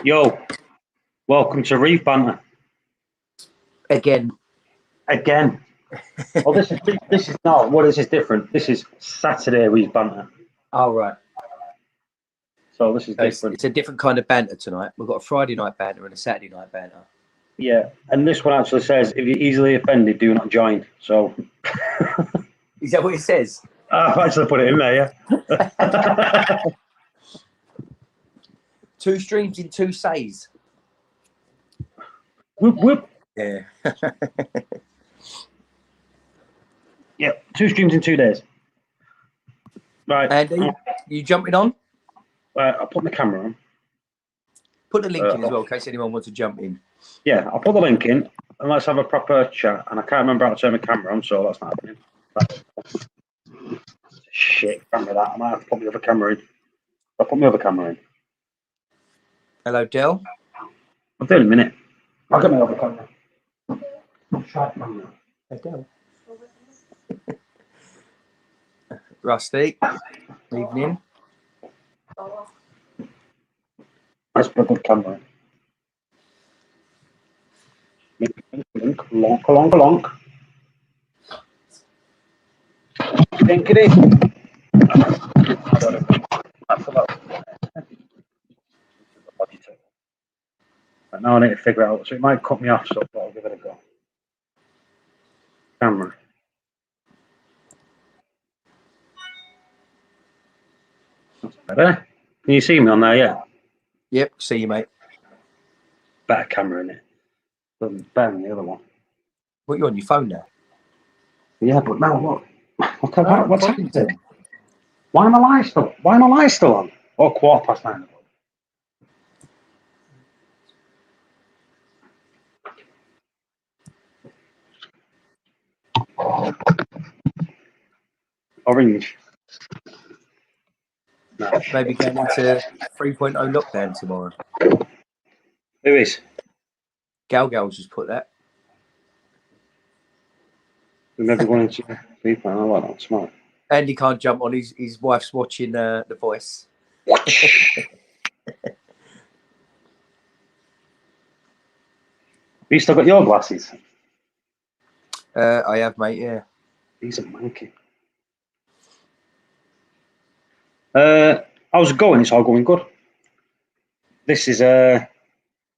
Yo, welcome to Reef Banter Again. again. Well, this is not. Well, this is different. This is Saturday Reef Banter, Oh, right. so this is So it's, different. it's a different kind of banter tonight. We've got a Friday night banter and a Saturday night banter. Yeah, and this one actually says, "If you're easily offended, do not join." So Is that what it says? I've actually put it in there. Yeah. Two streams in 2 says. Whoop whoop. Yeah. Yeah, 2 streams in 2 days. Right. Andy, you jumping on? I'll put my camera on. Put the link in as well in case anyone wants to jump in. Yeah, I'll put the link in and let's have a proper chat. And I can't remember how to turn my camera on, so that's not happening. Shit, camera that. I might have to put my other camera in. I'll put my other camera in. Hello, Del. I'll do it in a minute. I'll get my other camera. Hey, Del. Rusty. Evening. Let's put a good camera in. Lonk, lonk, lonk. Dinkity. But now I need to figure it out, so it might cut me off, so I'll give it a go. Camera. That's better. Can you see me on there? Yeah. Yep, see you, mate. Better camera in it. Better than the other one. What, you on your phone now? Yeah, but now what? What's happening? Why am I live still? Why am I live still on? Oh, 9:15. Orange. No. Maybe going into 3.0 lockdown tomorrow. Who is? Gal's just put that. We've never gone into people. I like that. Smart. Andy can't jump on. His wife's watching The Voice. You still got your glasses? I have, mate, yeah. These are manky. How's it going? It's all going good. This is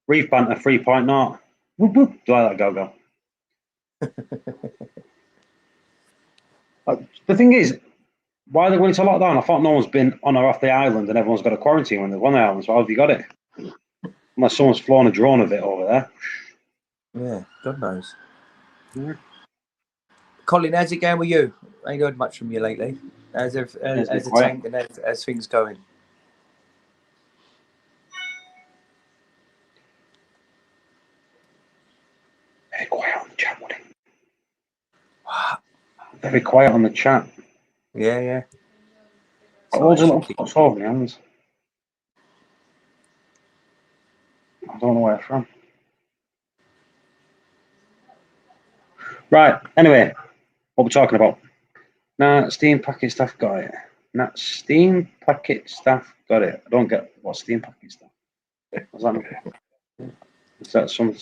Reef Banter 3.0. Whoop, whoop. Do I like that go? The thing is, why are they going into lockdown? I thought no one's been on or off the island and everyone's got a quarantine when they're on the island. So how have you got it? Unless someone's flown a drone of it over there. Yeah, God knows. Yeah. Colin, how's it going with you? I ain't heard much from you lately. As a tank and as things going. Very quiet on the chat, Woody. Very quiet on the chat. Yeah, yeah. All the little spots over my hands. I don't know where it's from. Right, anyway, what we're talking about. Nah, Steam Packet Staff got it. Nah, Steam Packet Staff got it. I don't get what Steam Packet Staff. What's that mean? Is that some?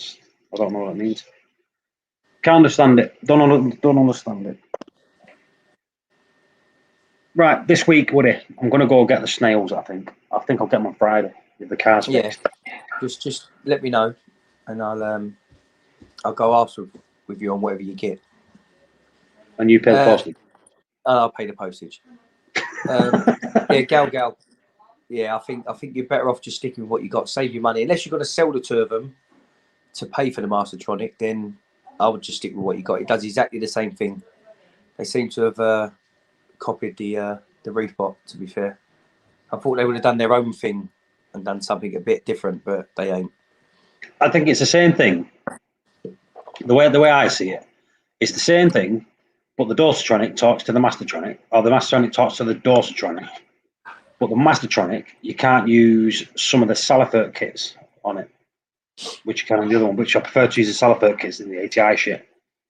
I don't know what it means. Can't understand it. Don't understand it. Right, this week, Woody, I'm going to go get the snails, I think. I think I'll get them on Friday if the car's fixed. Just let me know and I'll go after with you on whatever you get. And you pay the postage? I'll pay the postage. Yeah, Gal. Yeah, I think you're better off just sticking with what you got. Save your money. Unless you're going to sell the 2 of them to pay for the Mastertronic, then I would just stick with what you got. It does exactly the same thing. They seem to have copied the Reef bot, to be fair. I thought they would have done their own thing and done something a bit different, but they ain't. I think it's the same thing. The way I see it, it's the same thing, but the Dorsatronic talks to the Mastertronic, or the Mastertronic talks to the Dorsatronic. But the Mastertronic, you can't use some of the Salifert kits on it, which you can on the other one, which I prefer to use the Salifert kits than the ATI shit.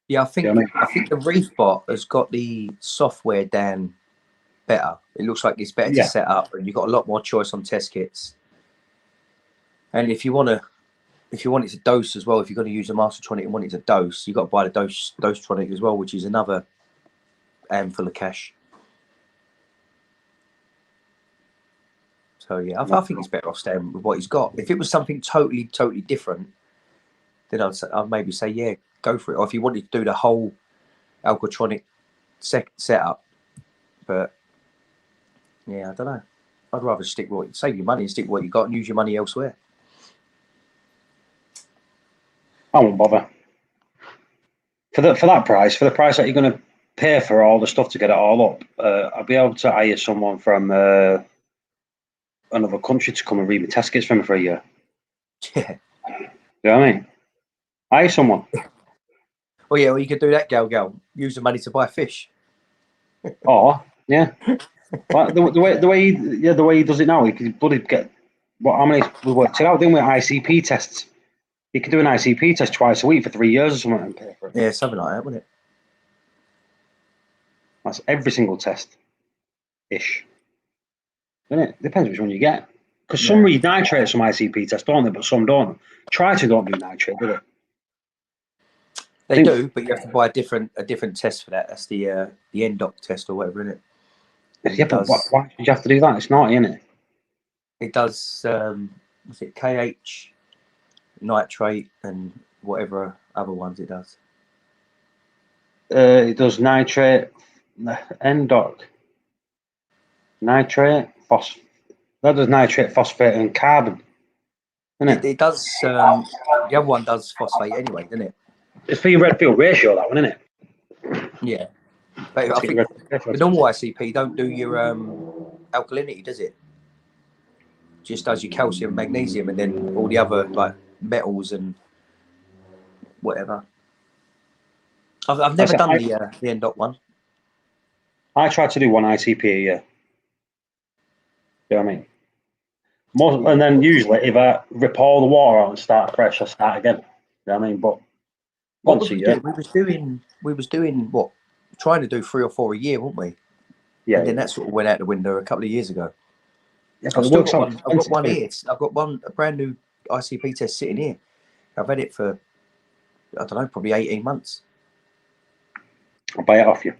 Yeah, I think the Reef bot has got the software down better. It looks like it's better to set up, and you've got a lot more choice on test kits. And if you want it to dose as well, if you're going to use a Mastertronic and want it to dose, you've got to buy the Dosetronic as well, which is another handful of cash. So yeah, I think it's better off staying with what he's got. If it was something totally different, then I'd maybe say, yeah, go for it. Or if you wanted to do the whole Alcatronic setup, but yeah, I don't know. I'd rather save your money and stick with what you got and use your money elsewhere. I won't bother. For that price, for the price that you're going to pay for all the stuff to get it all up, I'll be able to hire someone from another country to come and read my test kits for me for a year. Yeah. You know what I mean? Hire someone. Well, yeah, well, you could do that, Gal. Use the money to buy fish. Or yeah, like the way he does it now, he could bloody get how many we worked it out, didn't we? ICP tests. You could do an ICP test twice a week for 3 years or something and pay for it. Yeah, something like that, wouldn't it? That's every single test, ish. Doesn't it? Depends which one you get. Because some read nitrate, some ICP tests, don't they? But some don't. Try to don't do nitrate, do they? They do, but you have to buy a different test for that. That's the NDOC test or whatever, isn't it? Yeah, but why did you have to do that? It's naughty, isn't it? It does. Was it KH, nitrate, and whatever other ones it does? It does nitrate, NDOC, nitrate, phosphate. That does nitrate, phosphate, and carbon. Isn't it? It does. The other one does phosphate anyway, doesn't it? It's for your red field ratio, that one, isn't it? Yeah. But I think the normal ICP don't do your alkalinity, does it? Just does your calcium, magnesium, and then all the other like metals and whatever. I've never done the NDOC one. I try to do one ICP a year. You know what I mean? And then usually, if I rip all the water out and start fresh, I start again. You know what I mean? But once a year, we was doing what? Trying to do 3 or 4 a year, weren't we? Yeah. And then that sort of went out the window a couple of years ago. Yeah, I've got one here. I've got a brand new ICP test sitting here. I've had it for, I don't know, probably 18 months. I'll buy it off you.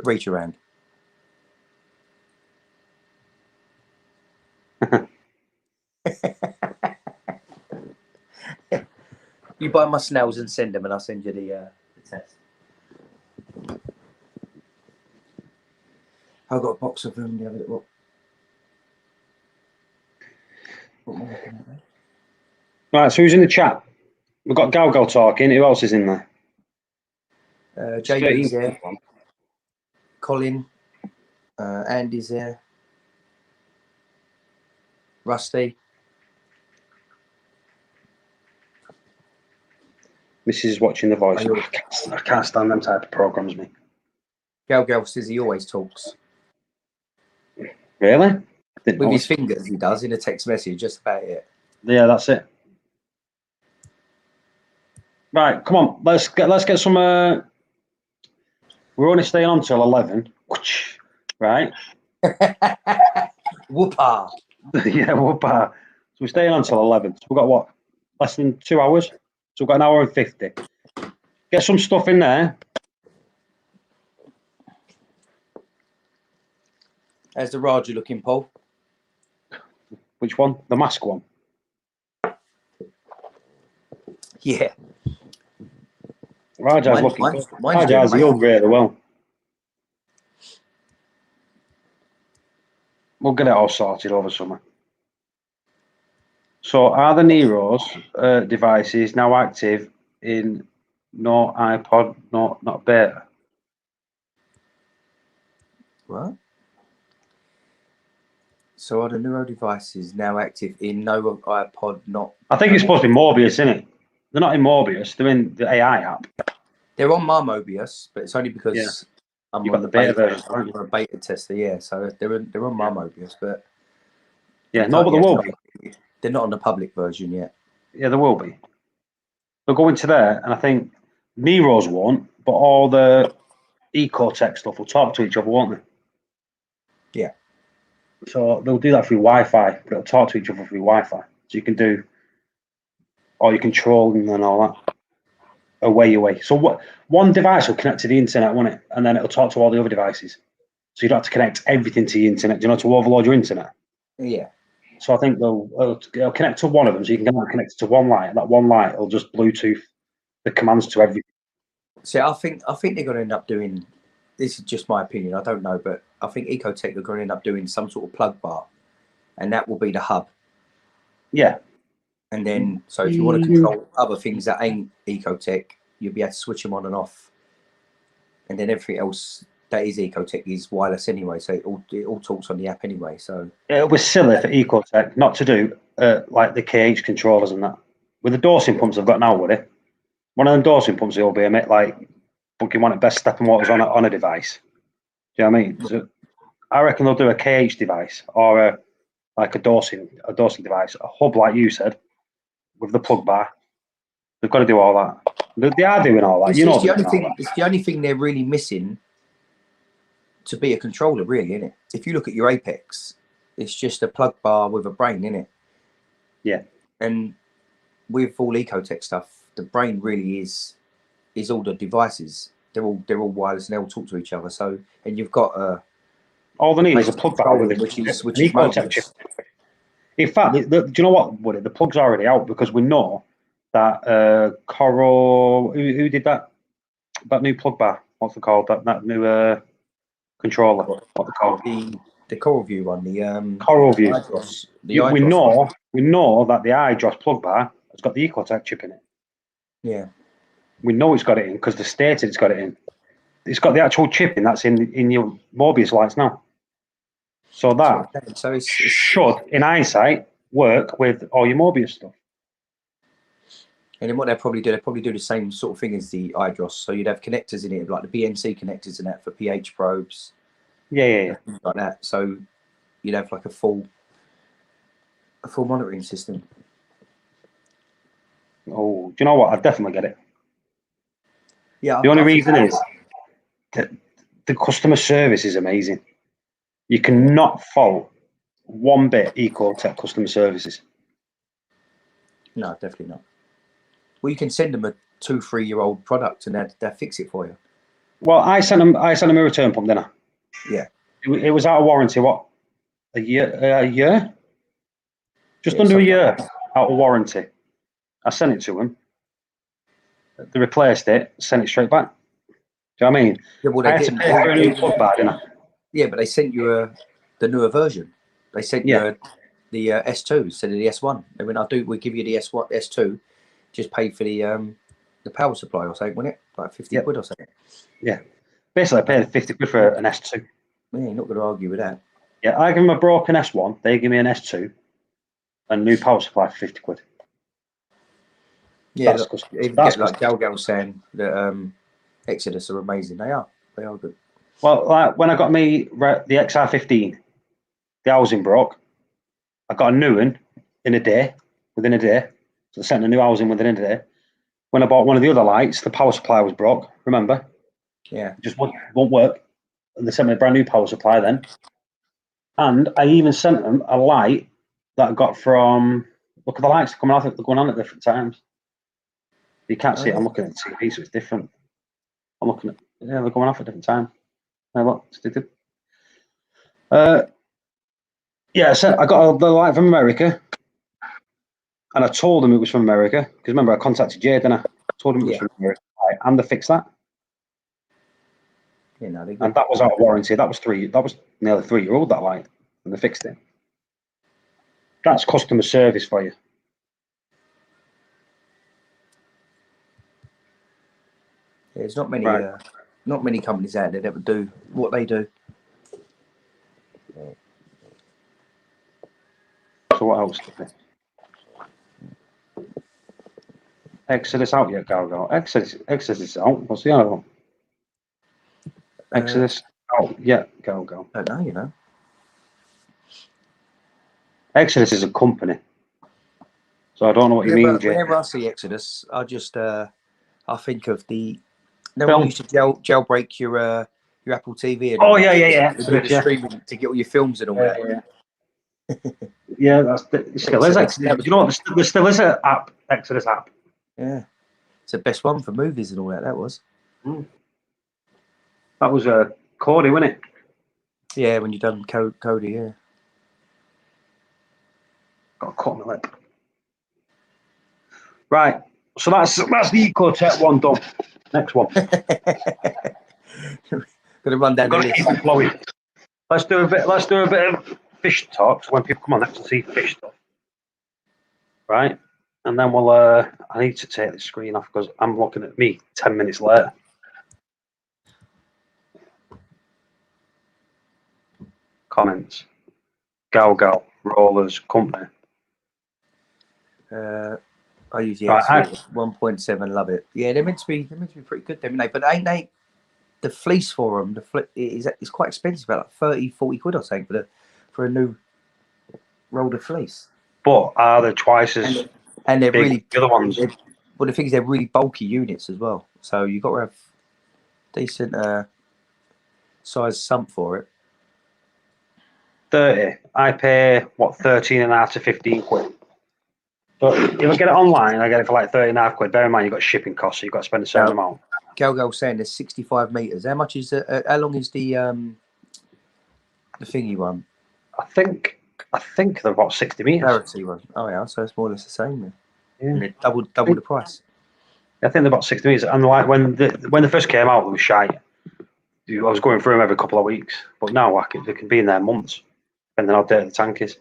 Reach around. You buy my snails and send them, and I'll send you the test. I've got a box of them. The other what am I looking at there? Right, so who's in the chat? We've got Gal talking. Who else is in there? JB's there. Colin. Andy's there. Rusty. Mrs. is watching The Voice. I can't stand them type of programs, me. Gal says he always talks. Really? With his fingers, he does in a text message. Just about it. Yeah, that's it. Right, come on. Let's get some. We're only staying on till 11. Right. Whoopah. Yeah, whoopah. So we're staying on till 11. So we've got what? Less than 2 hours. So we've got 1 hour and 50. Get some stuff in there. How's the Raja looking, Paul? Which one? The mask one? Yeah. Raja's looking good. Raja's healed really well. We'll get it all sorted over summer. So are the Nero's devices now active in no iPod, not beta? What? So are the Neuro devices now active in no iPod, not? I think it's supposed to be Morbius, isn't it? They're not in Morbius. They're in the AI app. They're on my Mobius, but it's only because I'm on the beta version. I'm a beta tester, yeah. So they're on my Mobius, but yeah, no, but there will be. They're not on the public version yet. Yeah, there will be. They'll go into there, and I think Nero's won't, but all the Ecotech stuff will talk to each other, won't they? Yeah. So they'll do that through Wi-Fi, but it'll talk to each other through Wi-Fi. So you can do, or you control them and all that away. So what? One device will connect to the internet, won't it? And then it'll talk to all the other devices. So you don't have to connect everything to the internet. Do you know, to overload your internet? Yeah. So I think it'll connect to one of them, so you can connect it to one light. That one light will just Bluetooth the commands to everything. See, I think they're going to end up doing. This is just my opinion. I don't know, but I think Ecotech are going to end up doing some sort of plug bar, and that will be the hub. Yeah. And then, so if you want to control other things that ain't Ecotech, you'll be able to switch them on and off. And then everything else that is Ecotech is wireless anyway, so it all talks on the app anyway. So it was silly for Ecotech not to do like the KH controllers and that. With the dosing pumps I've got now, would it? One of them dosing pumps will be a bit like fucking one of the best stepping waters on a device. Do you know what I mean? So I reckon they'll do a KH device or like a dosing device, a hub like you said, with the plug bar. They've got to do all that. They are doing all that. It's the only thing they're really missing to be a controller, really, isn't it? If you look at your Apex, it's just a plug bar with a brain in it. Yeah. And with all Ecotech stuff, the brain really is all the devices. They're all wireless and they all talk to each other. So, and you've got all they need is a plug bar with which is Ecotech chip. In fact, do you know what, Woody? The plug's already out because we know that Coral. Who did that? That new plug bar. What's it called? That new controller. What's it called? The Coral View one. The Coral View. We know that the iDross plug bar has got the Ecotech chip in it. Yeah. We know it's got it in because they stated it's got it in. It's got the actual chip in that's in your Morbius lights now. So that should, in hindsight, work with all your Morbius stuff. And then what they'll probably do the same sort of thing as the iDross. So you'd have connectors in it, like the BNC connectors in that for pH probes. Yeah. Like that. So you'd have like a full monitoring system. Oh, do you know what? I'd definitely get it. Yeah. The only reason is that the customer service is amazing. You cannot fault one bit Ecotech customer services. No, definitely not. Well, you can send them a 2-3 year old product and they'll fix it for you. Well, I sent them a return pump, didn't I? Yeah. It was out of warranty. What? A year? Just under a year out of warranty. I sent it to them. They replaced it, sent it straight back. Do you know what I mean? Yeah, well, I had to pay for a new plug bar, didn't I? Yeah, but they sent you the newer version. They sent you the S2 instead of the S1. They went, we give you the S2, just pay for the power supply or something, wasn't it? Like 50 quid or something. Yeah. Basically, I paid 50 quid for an S2. Yeah, you're not going to argue with that. Yeah, I give them a broken S1, they give me an S2, and a new power supply for 50 quid. Yeah, that's like Gal saying that Exodus are amazing. They are good. Well, like when I got the XR15, the housing broke. I got a new one within a day. So they sent a new housing within a day. When I bought one of the other lights, the power supply was broke. Remember? Yeah. It just won't work. And they sent me a brand new power supply then. And I even sent them a light that I got from. Look at the lights coming off. They're going on at different times. You can't see it. I'm looking at the TV, so it's different. I'm looking at. Yeah, they're going off at different times. Hey, look, yeah, so I got the light from America, and I told them it was from America because remember I contacted Jade and I told them it was from America, and they fixed that. Yeah, no, and that was out of warranty. That was nearly 3-year-old that light, and they fixed it. That's customer service for you. Yeah, there's not many companies out there that would do what they do. So what else? Exodus out yet, Gal? Exodus is out. What's the other one? Exodus out yet, Gal? I don't know, Exodus is a company. So I don't know what you mean, Jay. Whenever I see Exodus, I just I think of the. You used to jailbreak your your Apple TV and Oh yeah. you do the streaming to get all your films and all that. Yeah, it still is. Do you know what? There still is an app, Exodus app. Yeah, it's the best one for movies and all that. That was. That was Cody, wasn't it? Yeah, when you done Cody, yeah. Got a cut on the lip. Right, so that's the Ecotech one done. Next one. Gonna run down the list. Keep it flowing. Let's do a bit of fish talk. So when people come on, they can see fish stuff, right? And then we'll. I need to take the screen off because I'm looking at me 10 minutes later. Comments. Gal rollers company. I use Right, 1.7. Love it. Yeah, they're meant to be pretty good, don't they? But ain't they? The fleece for them, is quite expensive, about like 30-40 quid or something for a new roll of fleece. But are they twice as and they're big really the other ones? Well, the thing is, they're really bulky units as well. So you've got to have decent size sump for it. 30. I pay 13.5 to 15 quid. But if I get it online, I get it for like 30.5 quid. Bear in mind, you've got shipping costs, so you've got to spend a certain amount. Galgal's saying there's 65 meters. How much is how long is the thingy one? I think they're about 60 meters. Clarity one. Oh yeah, so it's more or less the same then. Yeah. And double the price. I think they're about 60 meters. And like when they first came out, they were shite. I was going through them every couple of weeks, but now they can be in there months, depending on how dirty the tank is.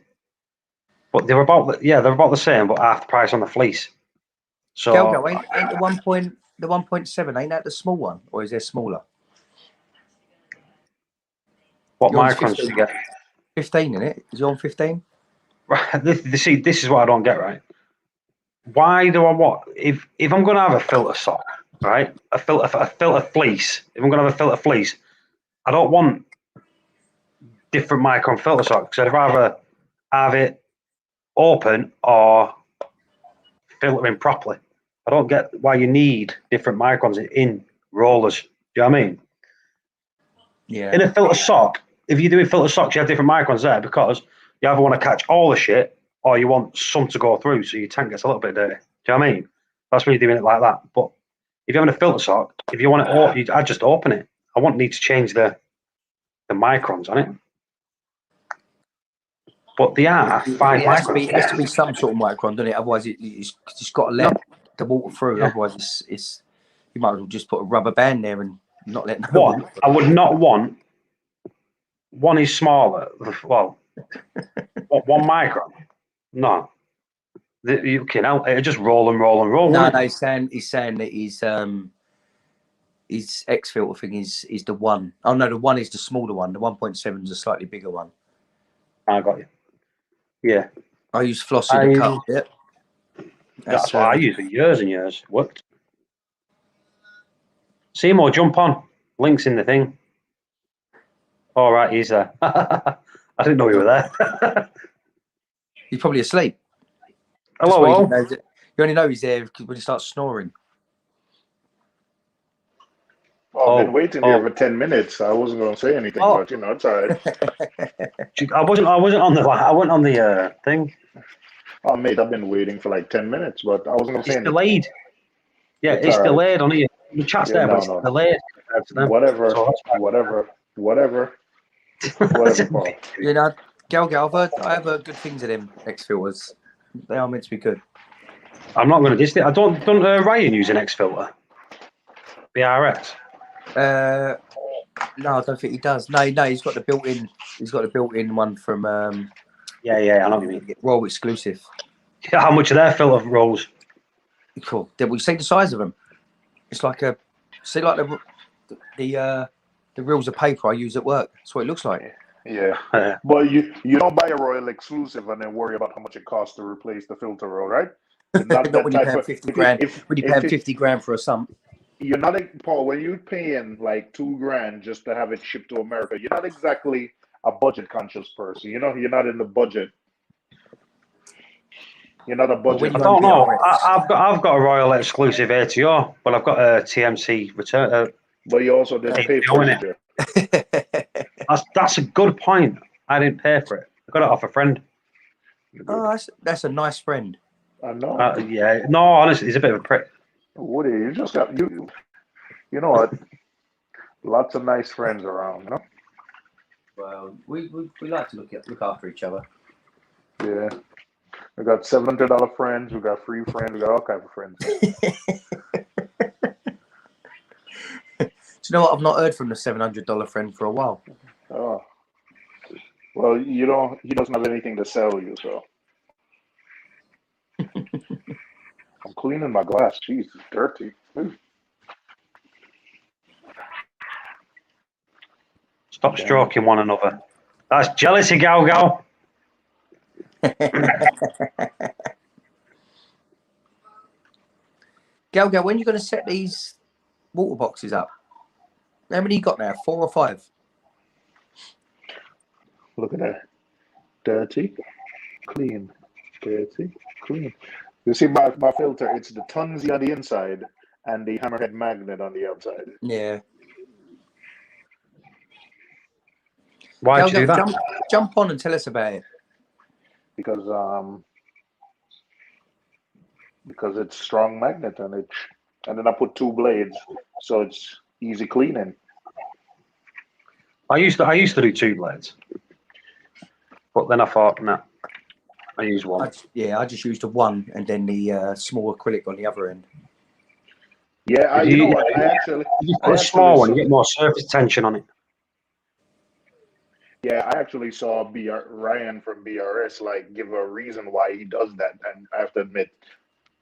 But they're about the same, but half the price on the fleece. So Galgal, ain't the 1.7, ain't that the small one, or is there smaller? what microns do you get? 15 in it. Is you on 15? Right. This is what I don't get, right? Why do I want if I'm going to have a filter sock, right? A filter fleece. If I'm going to have a filter fleece, I don't want different micron filter socks. I'd rather have it open or filtering properly. I don't get why you need different microns in rollers. Do you know what I mean? Yeah. In a filter sock, if you're doing filter socks, you have different microns there because you either want to catch all the shit or you want some to go through so your tank gets a little bit dirty. Do you know what I mean? That's when you're doing it like that. But if you're having a filter sock, if you want it, I just open it. I won't need to change the microns on it. But they are 5 microns. It has to be some sort of micron, doesn't it? Otherwise, it's just got to let the water through. Yeah. Otherwise, it's you might as well just put a rubber band there and not let no water. I would not want. One is smaller. Well, 1 micron. No, you can it just roll and roll and roll. No, he's saying that his X filter thing is the one. Oh no, the one is the smaller one. The 1.7 is a slightly bigger one. I got you. Yeah. I use flossy to cut it. That's what I use for years and years. Worked. Seymour, jump on. Link's in the thing. All right, he's there. I didn't know you were there. He's probably asleep. Hello. You only know he's there when he starts snoring. I've been waiting here for 10 minutes. I wasn't going to say anything, but it's all right. I wasn't on the thing. Oh, mate, I've been waiting for like 10 minutes, but I wasn't going to say anything. It's delayed. Yeah, it's delayed on here. The chat's there, but it's delayed. Whatever. You know, Galgal, I have heard good things of them X filters. They are meant to be good. I'm not going to diss it. I don't Ryan use an X filter. BRX. No, I don't think he does. No, he's got the built-in. He's got the built-in one from. Yeah, I know what you mean. Roll exclusive. Yeah, how much are their filter rolls? Cool. Did we see the size of them? It's like the reels of paper I use at work. That's what it looks like. Yeah. But you don't buy a Royal exclusive and then worry about how much it costs to replace the filter roll, right? Not when you're paying 50 grand. When you're paying 50 grand for a sump. You're not, Paul, when you're paying like $2,000 just to have it shipped to America, you're not exactly a budget conscious person. You know, you're not in the budget. You're not a budget. I don't know. I've got a Royal exclusive ATO, but I've got a TMC return. But you also didn't pay for it. That's a good point. I didn't pay for it. I got it off a friend. Oh, that's a nice friend. I know. Yeah. No, honestly, he's a bit of a prick. Woody, you just got you. You know what? Lots of nice friends around, you know? Well, we like to look after each other. Yeah. We got $700 friends, we got free friends, we got all kinds of friends. Do you know what? I've not heard from the $700 friend for a while. Oh. Well, he doesn't have anything to sell you, so. I'm cleaning my glass. Jeez, it's dirty. Ooh. Stop stroking one another. That's jealousy, Gal. Gal, when are you going to set these water boxes up? How many you got now? 4 or 5? Look at that. Dirty, clean. Dirty, clean. You see my filter, it's the Tunzi on the inside and the hammerhead magnet on the outside. Yeah. Why did you do that? Jump on and tell us about it. Because it's strong magnet and then I put 2 blades, so it's easy cleaning. I used to do 2 blades, but then I thought, no, I use 1. I just used the 1 and then the small acrylic on the other end. Yeah, you know what? I actually put a small one, you get more surface tension on it. Yeah, I actually saw Ryan from BRS give a reason why he does that, and I have to admit,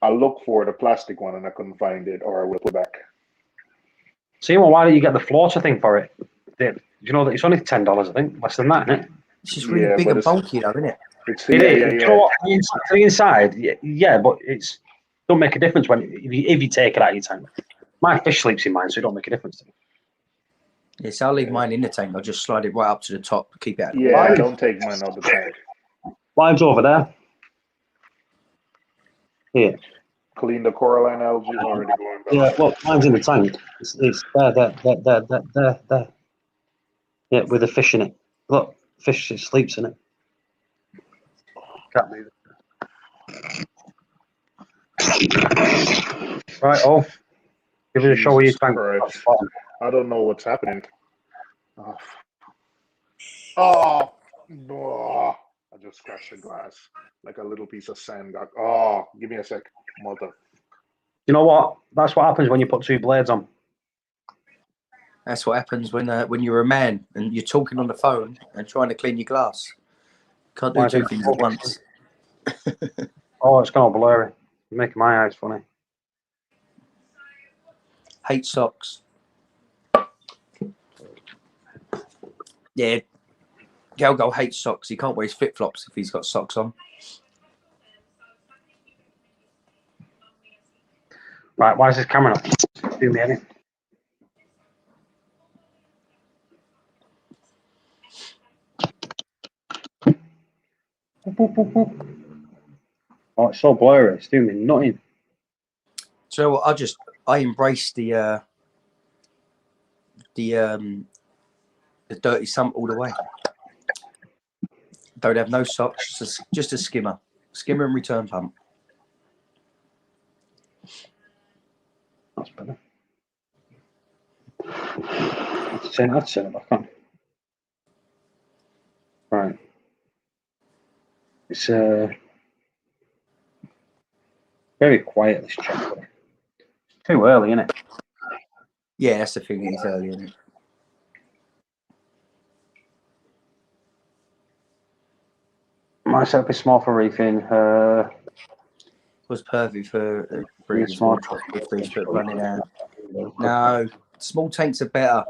I looked for the plastic one and I couldn't find it, or I will put it back. See, well, why don't you get the floater thing for it? You know that it's only $10, I think, less than that, isn't it? It's just really big and bulky, though, isn't it? It is. You know what? For the inside, yeah, but it's don't make a difference if you take it out of your tank. My fish sleeps in mine, so it don't make a difference to me. Yes, I'll leave mine in the tank. I'll just slide it right up to the top, keep it out. Yeah, I don't take mine out of the tank. Mine's over there. Here. Clean the coralline algae already going down. Yeah, well, mine's in the tank. It's there. Yeah, with the fish in it. Look, fish sleeps in it. Can't move it. Right, give it a show where you tank. I don't know what's happening. Oh, I just scratched the glass like a little piece of sand. Give me a sec, mother. You know what? That's what happens when you put 2 blades on. That's what happens when you're a man and you're talking on the phone and trying to clean your glass. Can't do 2 things at once. Oh, it's gone all blurry. You're making my eyes funny. Hate socks. Yeah, Galgo hates socks. He can't wear his flip-flops if he's got socks on. Right, why is this camera not do me any? Oh, it's so blurry. It's doing me nothing. So I embrace the dirty sump all the way. Don't have no socks, just a skimmer and return pump. That's better. Let's turn it back on. Right. It's very quiet, this chat. Too early, isn't it? Yeah, that's the thing. It's early, isn't it? My setup is small for reefing. Was perfect for small running out. No, small tanks are better.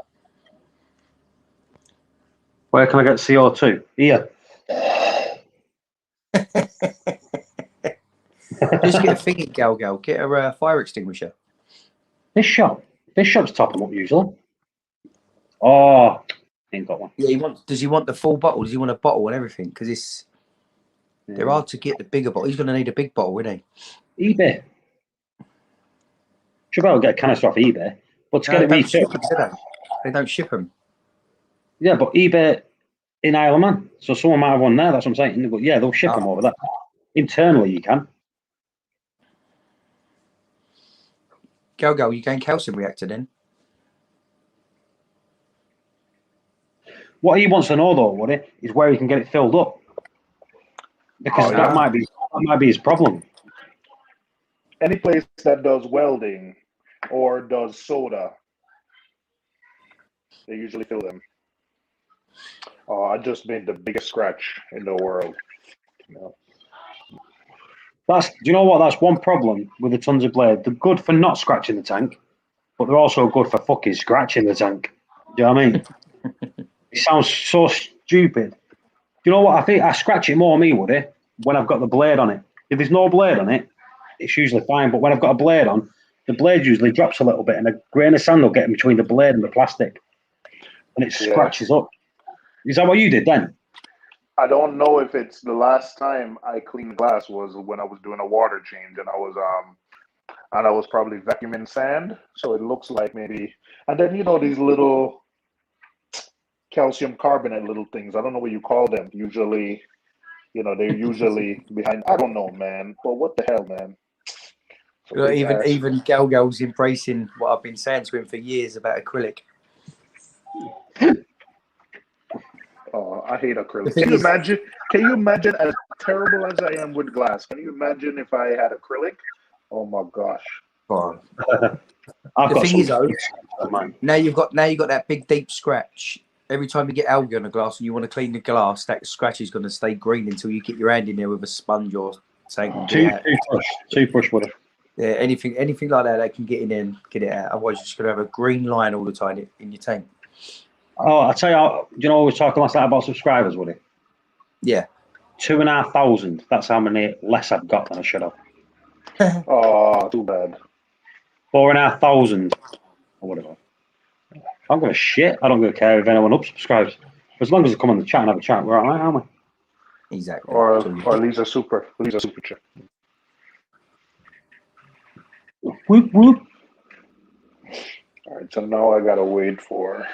Where can I get CO2? Here. Just get a thingy, Gal. Get a fire extinguisher. This shop's top them up usually. Oh, ain't got one. Yeah, does he want the full bottle? Does he want a bottle and everything? Because they're hard to get the bigger bottle. He's going to need a big bottle, isn't he? eBay. Should be able to get a canister off eBay, but to get it refilled. They don't ship them. Yeah, but eBay in Isle of Man. So someone might have one there, that's what I'm saying. But yeah, they'll ship them over there. Internally, you can. Go, you going calcium reactor then? What he wants to know, though, Woody, is where he can get it filled up. Because that might be his problem. Any place that does welding or does soda, they usually fill them. Oh, I just made the biggest scratch in the world. No. Do you know what? That's one problem with the tons of blade. They're good for not scratching the tank, but they're also good for fucking scratching the tank. Do you know what I mean? It sounds so stupid. Do you know what? I think I scratch it more, me, Woody, when I've got the blade on it. If there's no blade on it, it's usually fine. But when I've got a blade on, the blade usually drops a little bit, and a grain of sand will get in between the blade and the plastic, and it scratches up. Is that what you did then? I don't know if it's the last time I cleaned glass was when I was doing a water change, and I was probably vacuuming sand, so it looks like maybe. And then these little calcium carbonate little things. I don't know what you call them. Usually, they're usually behind. I don't know, man. But what the hell, man? Even Gal's embracing what I've been saying to him for years about acrylic. Oh, I hate acrylic. Can you imagine as terrible as I am with glass? Can you imagine if I had acrylic? Oh my gosh. Oh. I've The got thing is, though, mine. now you've got that big deep scratch. Every time you get algae on the glass and you want to clean the glass, that scratch is going to stay green until you get your hand in there with a sponge or something. Toothbrush with it. Yeah, anything like that can get in there and get it out. Otherwise, you're just going to have a green line all the time in your tank. Oh, I'll tell you, we were talking last night about subscribers, Woody? Yeah. 2,500. That's how many less I've got than I should have. Oh, too bad. 4,500 or whatever. I don't give a shit. I don't give a care if anyone unsubscribes. As long as they come on the chat and have a chat, we're all right, aren't we? Exactly. Or Lisa Super Chat. Whoop, whoop. All right, so now I gotta wait for.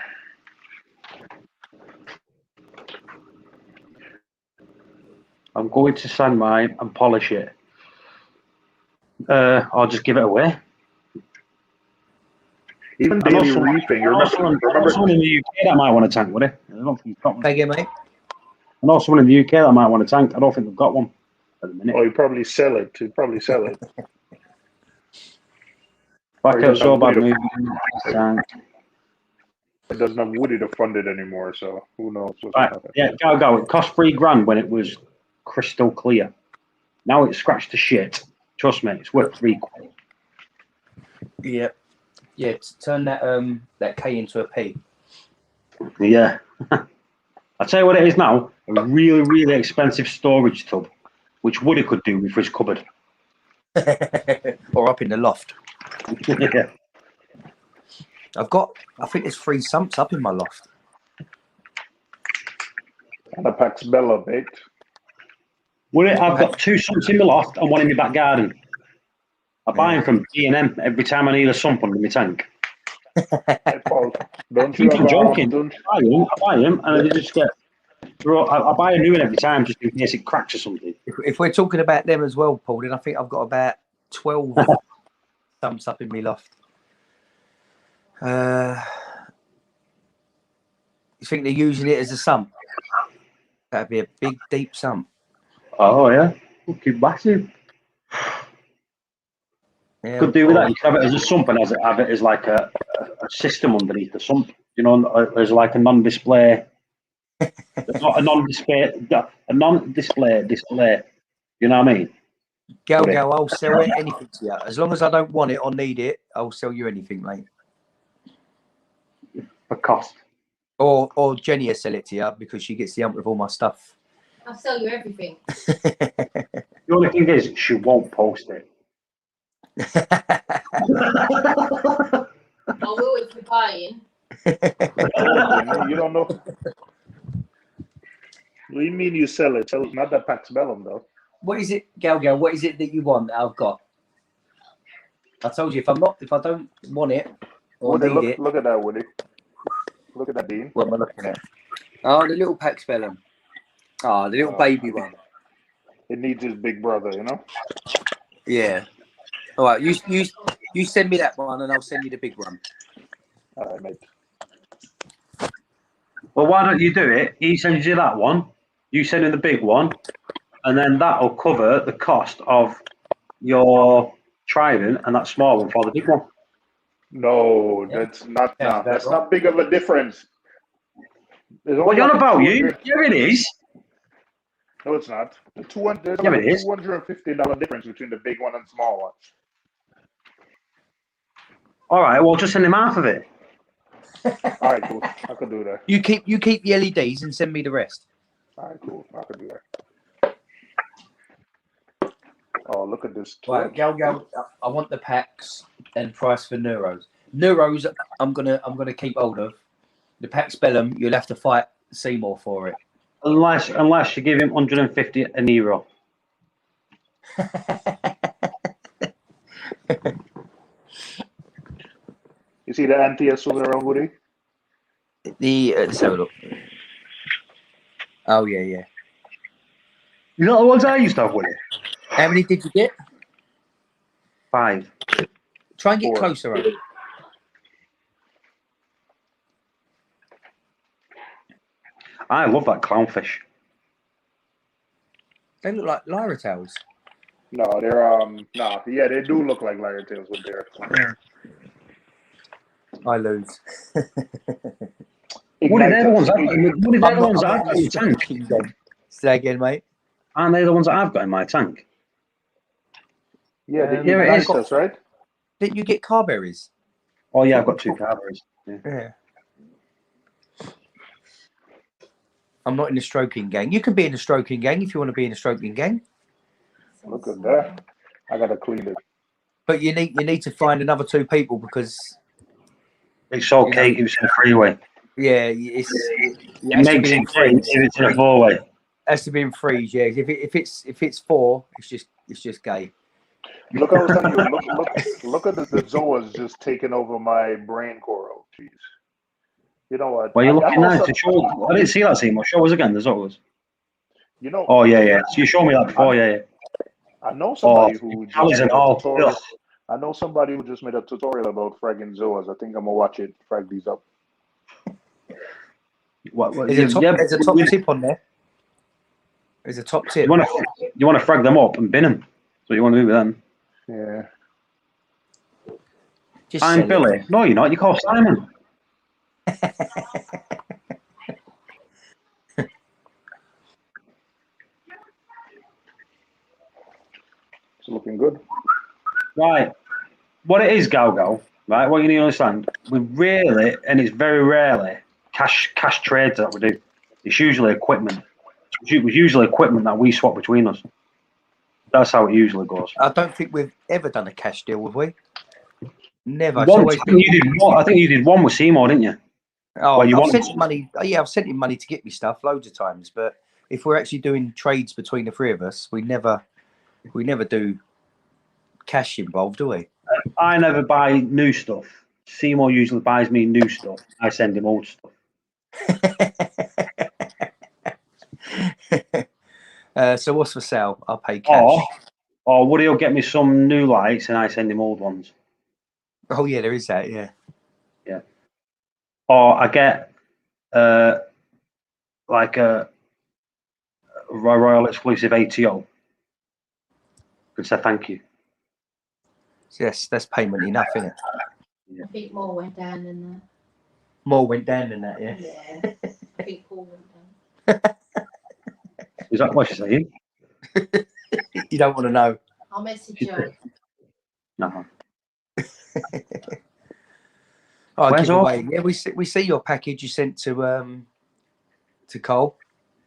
I'm going to sand mine and polish it. I'll just give it away. Even daily reefing. You remember someone in the UK that might want a tank, would it? I don't think you've got one. Thank you, mate. I know someone in the UK that might want a tank. I don't think they've got one at the minute. Oh, you'd probably sell it. Back out so bad moving tank. It doesn't have Woody to fund it anymore, so who knows what's Right. happening. Yeah, go. It cost $3,000 when it was crystal clear. Now it's scratched to shit. Trust me, it's worth £3. Yeah. Yeah, turn that K into a P. Yeah. I'll tell you what it is now. A really, really expensive storage tub, which Woody could do with his cupboard. Or up in the loft. Yeah. I think there's 3 sumps up in my loft. And a Pax Bella, mate. Woody, I've got 2 sumps in the loft and one in my back garden. I buy them from B&M every time I need a sump under my tank. Hey, Paul, don't I you think I'm joking. don't... I buy them and they just get... I buy a new one every time just in case it cracks or something. If we're talking about them as well, Paul, then I think I've got about 12 sumps up in my loft. You think they're using it as a sump? That'd be a big, deep sump. Oh, yeah. Fucking massive. Yeah, Could do with that. You could have it as a sump and have it as like a system underneath the sump. There's like a non-display. Not a non-display display. You know what I mean? Go, I'll sell it anything to you. As long as I don't want it or need it, I'll sell you anything, mate. For cost. Or Jenny will sell it to you because she gets the hump with all my stuff. I'll sell you everything. The only thing is, she won't post it. I will if you're buying. You don't know. What do you mean you sell it? Sell it, not that Pax Bellum, though. What is it, Gal? What is it that you want that I've got? I told you if I don't want it or Woody, need it. look at that, Woody. Look at that, Dean. What am I looking at? Oh, the little Pax Bellum. Oh, the little baby one. It needs his big brother, you know. Yeah. All right, you send me that one, and I'll send you the big one. All right, mate. Well, why don't you do it? He sends you that one, you send him the big one, and then that'll cover the cost of your trident and that small one for the big one. No, that's not. Yeah, No, that's not big of a difference. What you're on about, you? Yeah, it is. No, it's not. There's Yeah, like it a is. $250 difference between the big one and small one. All right, well, just send him half of it. All right, cool. I could do that. You keep the LEDs and send me the rest. All right, cool. I could do that. Oh, look at this. Right, Gal, I want the packs and price for Neuros. Neuros, I'm gonna keep hold of. The Pax Bellum, you'll have to fight Seymour for it. Unless you give him 150 a Nero. You see the Antia swimming around, Woody? Let's have a look. Oh yeah. You know the ones I used to have with it? How many did you get? 5. Try and get 4. closer. Up. I love that clownfish. They look like lyra tails. No, they're yeah, they do look like lyre tails with their. I lose. Woody, they're the ones I've got. Woody, they're the ones I'm I've got in my tank. Say again, mate. Aren't they the ones that I've got in my tank? Yeah, they Yeah, it is. us, right? Didn't you get carberries? Oh yeah, I've got 2 carberries. Yeah. I'm not in the stroking gang. You can be in the stroking gang if you want to be in the stroking gang. Look at that. I gotta clean it. But you need to find another 2 people because It's okay if it's in a freeway. yeah, It makes it free if it's in a 4-way. Has to be in freeze, yeah. If it's 4, it's just gay. Look, I was telling you. Look at the Zoas just taking over my brain coral. Jeez. You know what? Well, you're looking nice. I didn't see that scene. Show us again. There's always. You know. Oh yeah. So you showed me that before, yeah. I know somebody who just made a tutorial. Ugh. I know somebody who just made a tutorial about fragging Zoas. I think I'm gonna watch it. Frag these up. There's a top tip on there. There's a top tip. You want to frag them up and bin them. That's what you want to do with them. Yeah. I'm Billy. No, you're not. You call Simon. It's looking good. Right. What it is, Gal, right? What you need to understand, we really, and it's very rarely, cash trades that we do. It's usually equipment. It's usually equipment that we swap between us. That's how it usually goes. I don't think we've ever done a cash deal, have we? Never. I think you did one with Seymour, didn't you? Oh, I've sent him money. Yeah, I've sent him money to get me stuff loads of times. But if we're actually doing trades between the 3 of us, we never do cash involved, do we? I never buy new stuff. Seymour usually buys me new stuff. I send him old stuff. So what's for sale? I'll pay cash. Or Woody will get me some new lights and I send him old ones. Oh yeah, there is that. Yeah. Yeah. Or I get like a Royal exclusive ATO. Could say thank you. Yes, that's payment enough, isn't it? I think more went down than that. More went down than that, yeah. Yeah. I think Paul went down. Is that what you're saying? You don't want to know. I'll message you. No. Oh, Where's give away. Yeah, we see your package you sent to Cole.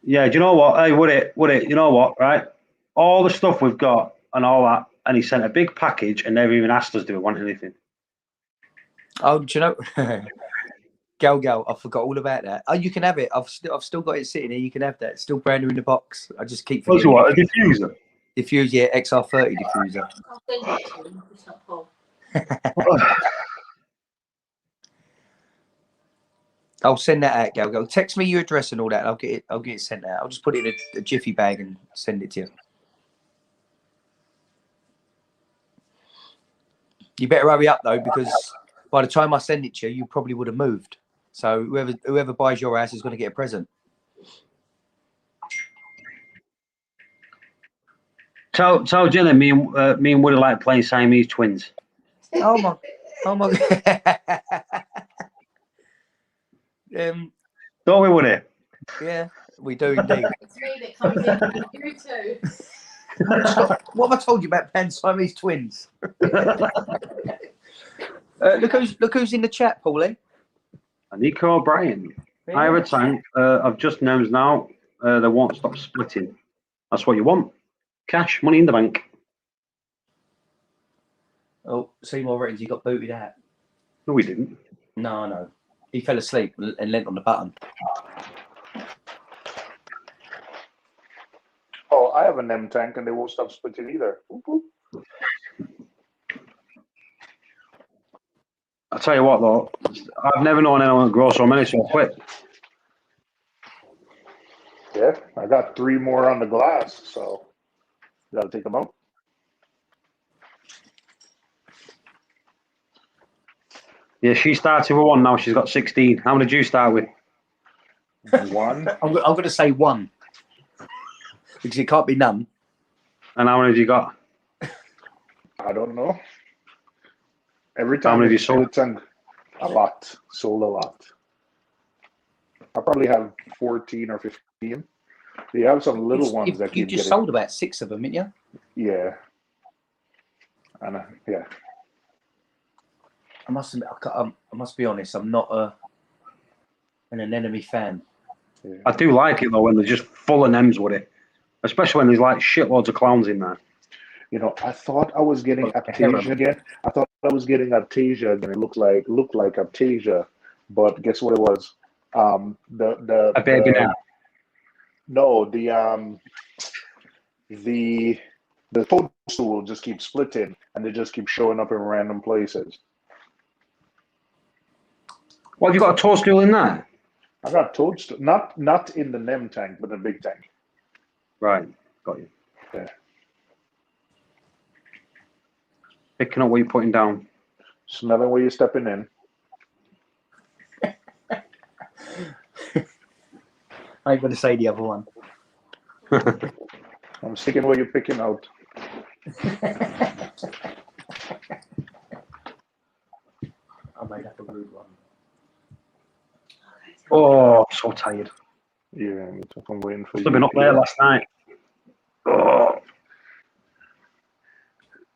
Yeah, do you know what? Hey, Woody, you know what, right? All the stuff we've got and all that, and he sent a big package and never even asked us do we want anything. Oh, do you know? Gal, I forgot all about that. Oh, you can have it. I've still got it sitting here. You can have that. It's still brand new in the box. I just keep forgetting. What's what? A diffuser? Diffuser, yeah, XR30 diffuser. I'll send it to you. It's not Paul. I'll send that out, Gal. Text me your address and all that. And I'll get it sent out. I'll just put it in a jiffy bag and send it to you. You better hurry up though, because by the time I send it to you, you probably would have moved. So whoever buys your house is going to get a present. Tell Jenna me and Woody like playing Siamese twins. Oh my Don't we, Woody? yeah, we do indeed. It's me that comes in. You too. What have I told you about playing Siamese twins? Look who's in the chat, Paulie. Nico O'Brien. I have a tank of just names now. They won't stop splitting. That's what you want. Cash, money in the bank. Oh, Seymour reckons he got booted out. No, we didn't. No. He fell asleep and leant on the button. Oh, I have an M tank and they won't stop splitting either. Boop, boop. I'll tell you what, though. I've never known anyone grow so many so quick. Yeah, I got 3 more on the glass, so gotta take them out. Yeah, she started with 1, now she's got 16. How many did you start with? 1. I'm going to say 1. Because it can't be none. And how many have you got? I don't know. Every How time many have you it's sold? splits, a lot. Sold a lot. I probably have 14 or 15. You have some little ones that you keep just getting. sold about 6 of them, didn't you? Yeah. And yeah. I must be honest. I'm not an enemy fan. Yeah. I do like it, though, when they're just full of names with it. Especially when there's like shitloads of clowns in there. You know, I thought I was getting Aptasia again. I thought I was getting Aptasia again. It looked like Aptasia, but guess what it was? A baby now. No, the toadstool will just keep splitting, and they just keep showing up in random places. What, have you got a toadstool in there? I got toadstool, not in the NEM tank, but the big tank. Right, got you. Yeah. Picking up what you're putting down. Smelling where you're stepping in. I ain't going to say the other one. I'm sticking where you're picking out. I made up a rude one. Oh, I'm so tired. Yeah, I'm waiting for Must you. have been up there last night. Oh.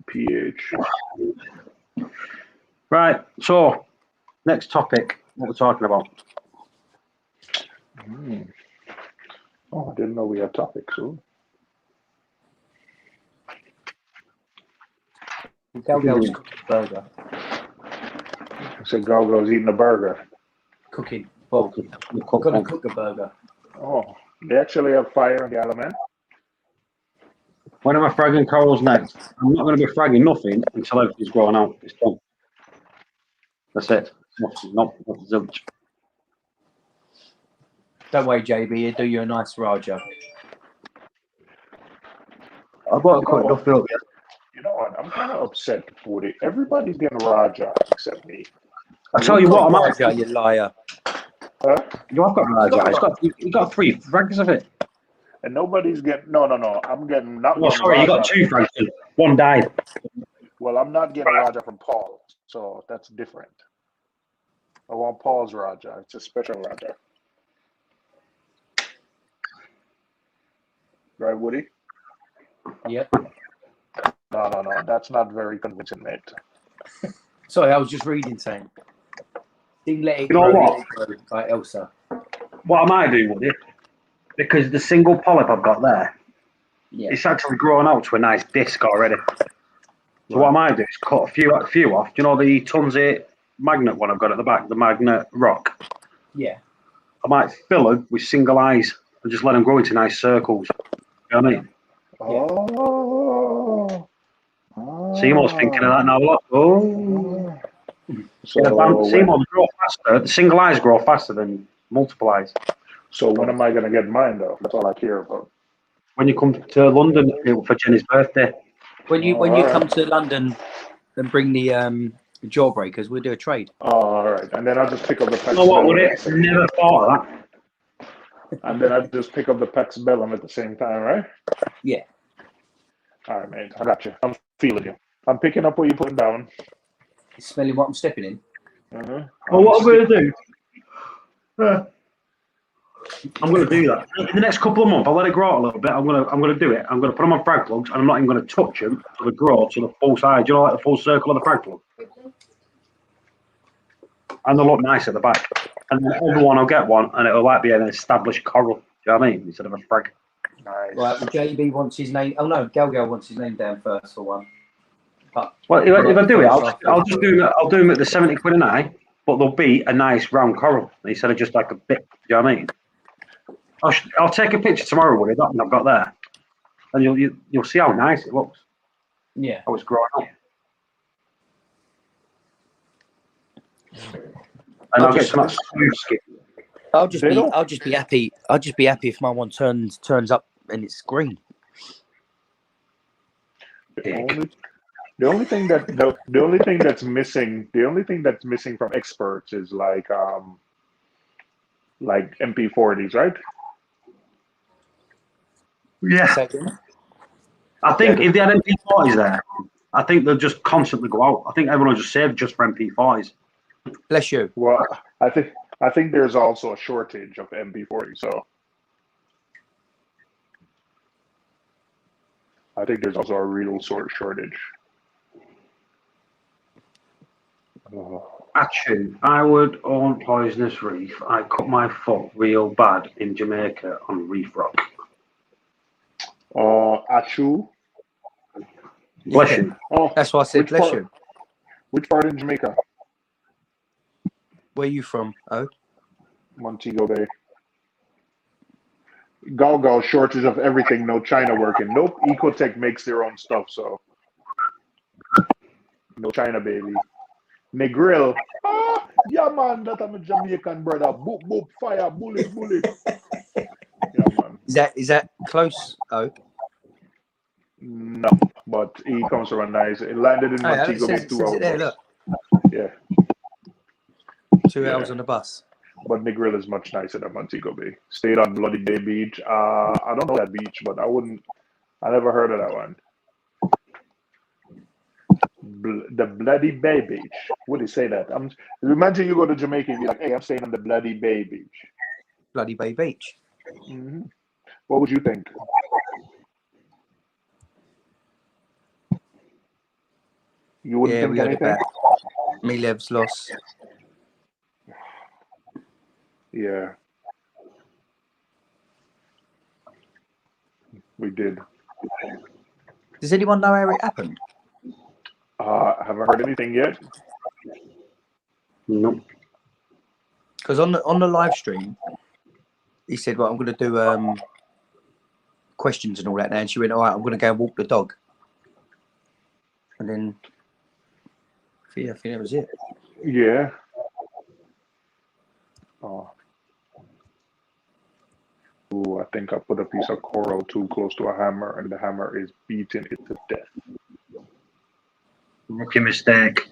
PH. Right, so next topic, what we're talking about. Oh, I didn't know we had topics. Ooh. Galgal's cooking a burger. I said Galgo's eating a burger. Cooking. Well, I'm going to cook a burger. Oh, they actually have fire in the element. When am I fragging corals next? I'm not going to be fragging nothing until everything's growing out. It's done. That's it. Not zilch. Don't worry, JB. You do you a nice Raja. I've got to cut nothing up yet. You know what? I'm kind of upset with it. Everybody's getting Raja except me. I tell you what, I'm Raja, you liar. Huh? You have got Raja. You got 3 frags of it. And nobody's getting. No. I'm getting not. Well, getting sorry, you got Raja. 2 frags. 1 died. Well, I'm not getting Raja from Paul, so that's different. I want Paul's Raja. It's a special Raja. Right, Woody? Yep. No. That's not very convincing, mate. Sorry, I was just reading saying. Didn't let it You know grow, what? let it grow, like Elsa. What I might do, Woody, because the single polyp I've got there, it's actually growing out to a nice disc already. So what I might do is cut a few off. Do you know the Tunzi magnet one I've got at the back, the magnet rock? Yeah. I might fill them with single eyes and just let them grow into nice circles. You know what I mean? Oh. Seymour's thinking of that now. Look. Oh. So See more, they grow faster. The single eyes grow faster than multiple eyes. so when am I gonna get mine though? That's all I care about. When you come to London for Jenny's birthday. When you Alright. come to London and bring the jawbreakers, we'll do a trade. All right, and then I'll just pick up the Pex You know what, Bellum would at it? the same- Never thought of that. and then I'll just pick up the Pex Bellum at the same time, right? Yeah. All right, mate. I got you. I'm feeling you. I'm picking up what you're putting down. You smelling what I'm stepping in? Uh-huh. Well, what I'm going to do, I'm going to do that in the next couple of months. I'll let it grow out a little bit. I'm going to do it. I'm going to put them on frag plugs, and I'm not even going to touch them until they grow to the full size. You know, like the full circle of the frag plug, and they'll look nice at the back. And then everyone will get one, and it'll like be an established coral. Do you know what I mean? Instead of a frag. Nice. Right, well, JB wants his name. Oh no, Gal wants his name down first for one. But Well, if I do it, I'll just do it. I'll do them at the 70 quid an eye, but they'll be a nice round coral instead of just like a bit. Do you know what I mean? I'll take a picture tomorrow with it. That one I've got there, and you'll see how nice it looks. Yeah. How it's growing up. And I'll get some of that smooth skin. I'll just be happy. I'll just be happy if my one turns up and it's green. The only thing that's missing from experts is like MP40s, right? Yeah. Second. I think if they had MP40s there, I think they'll just constantly go out. I think everyone will just save just for MP40s. Bless you. Well, I think there's also a shortage of MP40s, so I think there's also a real sort of shortage. Actually, I would own Poisonous Reef. I cut my foot real bad in Jamaica on Reef Rock. Achu. Bless you. Oh, That's why I said bless you. Which part in Jamaica? Where are you from? Oh, Montego Bay. Gal, shortage of everything, no China working. Nope, Ecotech makes their own stuff, so no China, baby. Negril. Ah, yeah, man, that I'm a Jamaican brother. Boop, boop, fire, bullet, bullet. Yeah, man. is that close? Oh, No, but he comes from a nice. It landed in Montego Bay 2 hours. There, look. Yeah. 2 hours on the bus. But Negril is much nicer than Montego Bay. Stayed on Bloody Bay Beach. I don't know that beach, but I never heard of that one. The Bloody Bay Beach. Would you say that? Imagine you go to Jamaica and be like, hey, I'm staying on the Bloody Bay Beach. Bloody Bay Beach. Mm-hmm. What would you think? You wouldn't think we heard anything? about me Lev's loss. Yeah. We did. Does anyone know how it happened? Haven't heard anything yet. Nope. Because on the live stream, he said, "Well, I'm going to do questions and all that now." And she went, "All right, I'm going to go and walk the dog." And then, yeah, I think that was it. Yeah. Oh. Ooh, I think I put a piece of coral too close to a hammer, and the hammer is beating it to death. Rookie mistake.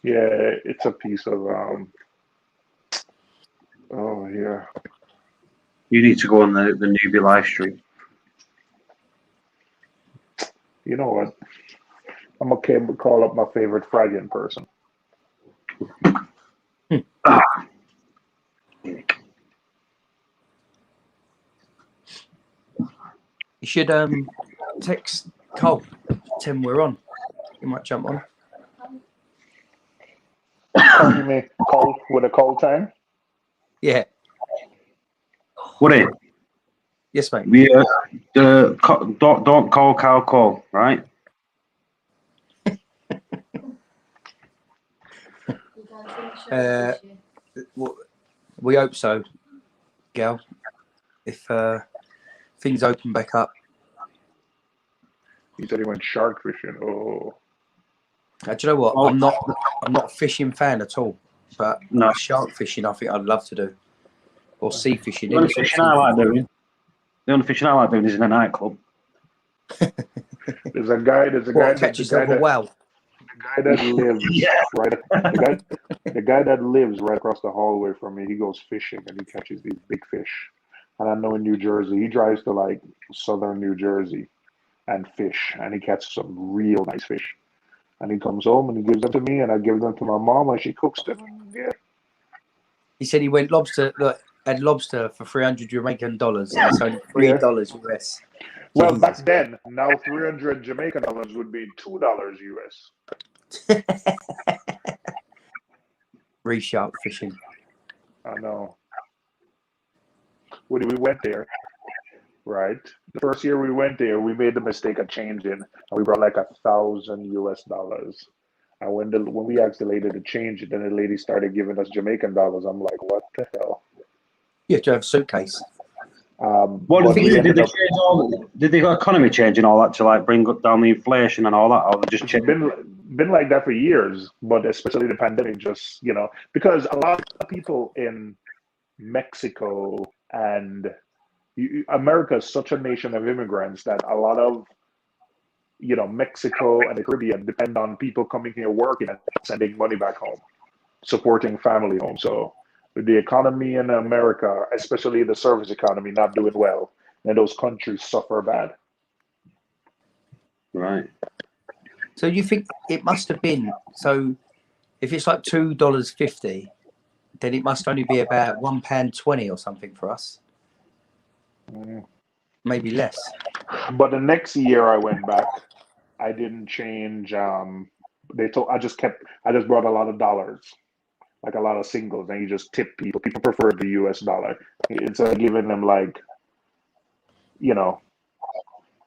Yeah, it's a piece of oh yeah. You need to go on the newbie live stream. You know what? I'm okay to call up my favorite fragging person. You should text Cole. Tell him we're on. He might jump on. You may call with a call time. Yeah. Would it? Yes, mate. We don't call Cal call, right? We hope so, Gal. If things open back up. He said he went shark fishing. Oh. Do you know what? Well, I'm not a fishing fan at all, but No. shark fishing I think I'd love to do, or sea fishing. The only fishing I like doing is in a nightclub. There's a guy. What, catch yourself a whale? The guy that lives Yeah. the guy that lives right across the hallway from me, he goes fishing and he catches these big fish. And I know in New Jersey, he drives to like southern New Jersey and fish, and he catches some real nice fish. And he comes home and he gives them to me, and I give them to my mom, and she cooks them. Yeah. He said he went had lobster for $300 Jamaican dollars, and it's only $3 US. Well, back then, now 300 Jamaican dollars would be $2 US. Reef shark fishing. I know. When we went there, right? The first year we went there, we made the mistake of changing, and we brought like $1,000 US. And when we asked the lady to change it, then the lady started giving us Jamaican dollars. I'm like, what the hell? You have to have a suitcase. What but did we they ended did they up- change did they got economy change and all that to like bring down the inflation and all that, or they just It's change? been like that for years, but especially the pandemic, just because a lot of people in Mexico and America is such a nation of immigrants that a lot of Mexico and the Caribbean depend on people coming here working and sending money back home, supporting family home. So with the economy in America, especially the service economy, not doing well, then those countries suffer bad. Right. So you think it must have been, so if it's like $2.50, then it must only be about £1.20 or something for us. Maybe less. But the next year I went back, I didn't change. I just brought a lot of dollars, like a lot of singles, and you just tip people. People prefer the US dollar. It's giving them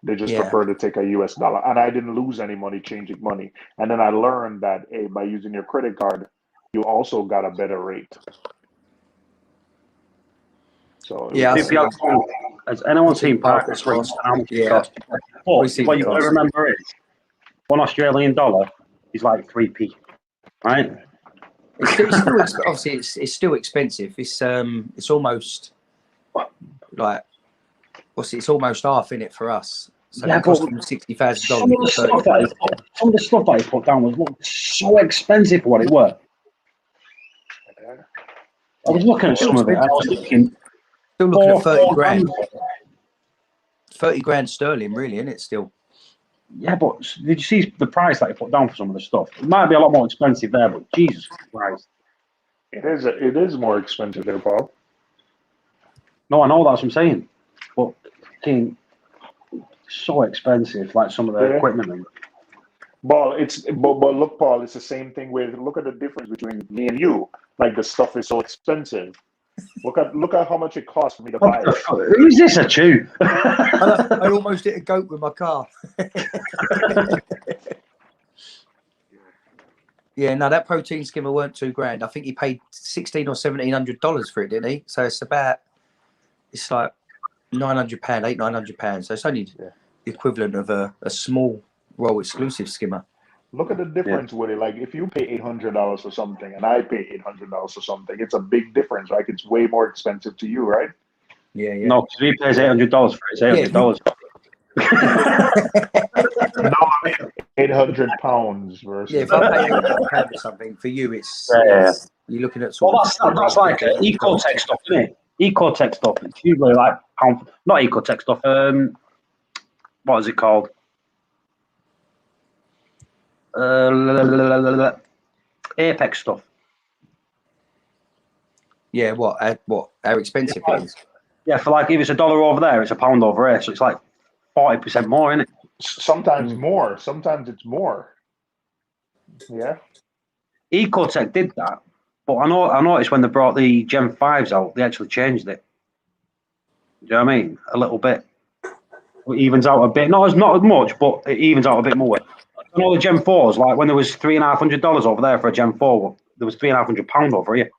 they just prefer to take a US dollar. And I didn't lose any money changing money. And then I learned that by using your credit card, you also got a better rate. So has anyone seen Parker's Reef? How much it costs? But what you got to remember is $1 is like 3p, right? It's still obviously it's still expensive. It's almost like it's almost half in it for us. So it cost them $60,000. Some of the stuff that he put down was so expensive for what it was. I was looking at some of it and I was thinking, still looking at 30 grand. 30 grand sterling, really, isn't it still? Yeah, but did you see the price that he put down for some of the stuff? It might be a lot more expensive there, but Jesus Christ. It is more expensive there, Paul. No, I know that's what I'm saying. But so expensive, like some of the equipment. Well, but look, Paul, it's the same thing look at the difference between me and you. Like the stuff is so expensive. Look at how much it costs for me to buy it. Who's this a chew? I almost hit a goat with my car. Yeah, no, that protein skimmer weren't $2 grand. I think he paid $1,600 or $1,700 for it, didn't he? So it's like £900, £900. So it's only the equivalent of a small Royal exclusive skimmer. Look at the difference with it. Like if you pay $800 for something and I pay $800 for something, it's a big difference. Like it's way more expensive to you, right? Yeah. No, because he pays $800 for it. It's $800. No, £800 versus. Yeah, if I pay £800 or something, for you, it's you're looking at that's like eco-tech stuff, isn't it? Eco-tech stuff. It's usually like not eco-tech stuff. What is it called? Apex stuff. Yeah, how expensive it is. Yeah, for like if it's $1 over there, it's £1 over here, so it's like 40% more, isn't it? Sometimes more. Sometimes it's more. Yeah. Ecotech did that, but I noticed when they brought the Gen 5s out, they actually changed it. Do you know what I mean? A little bit. It evens out a bit. Not as much, but it evens out a bit more. I know the Gen 4s, like when there was $350 over there for a Gen 4, there was £300 over here.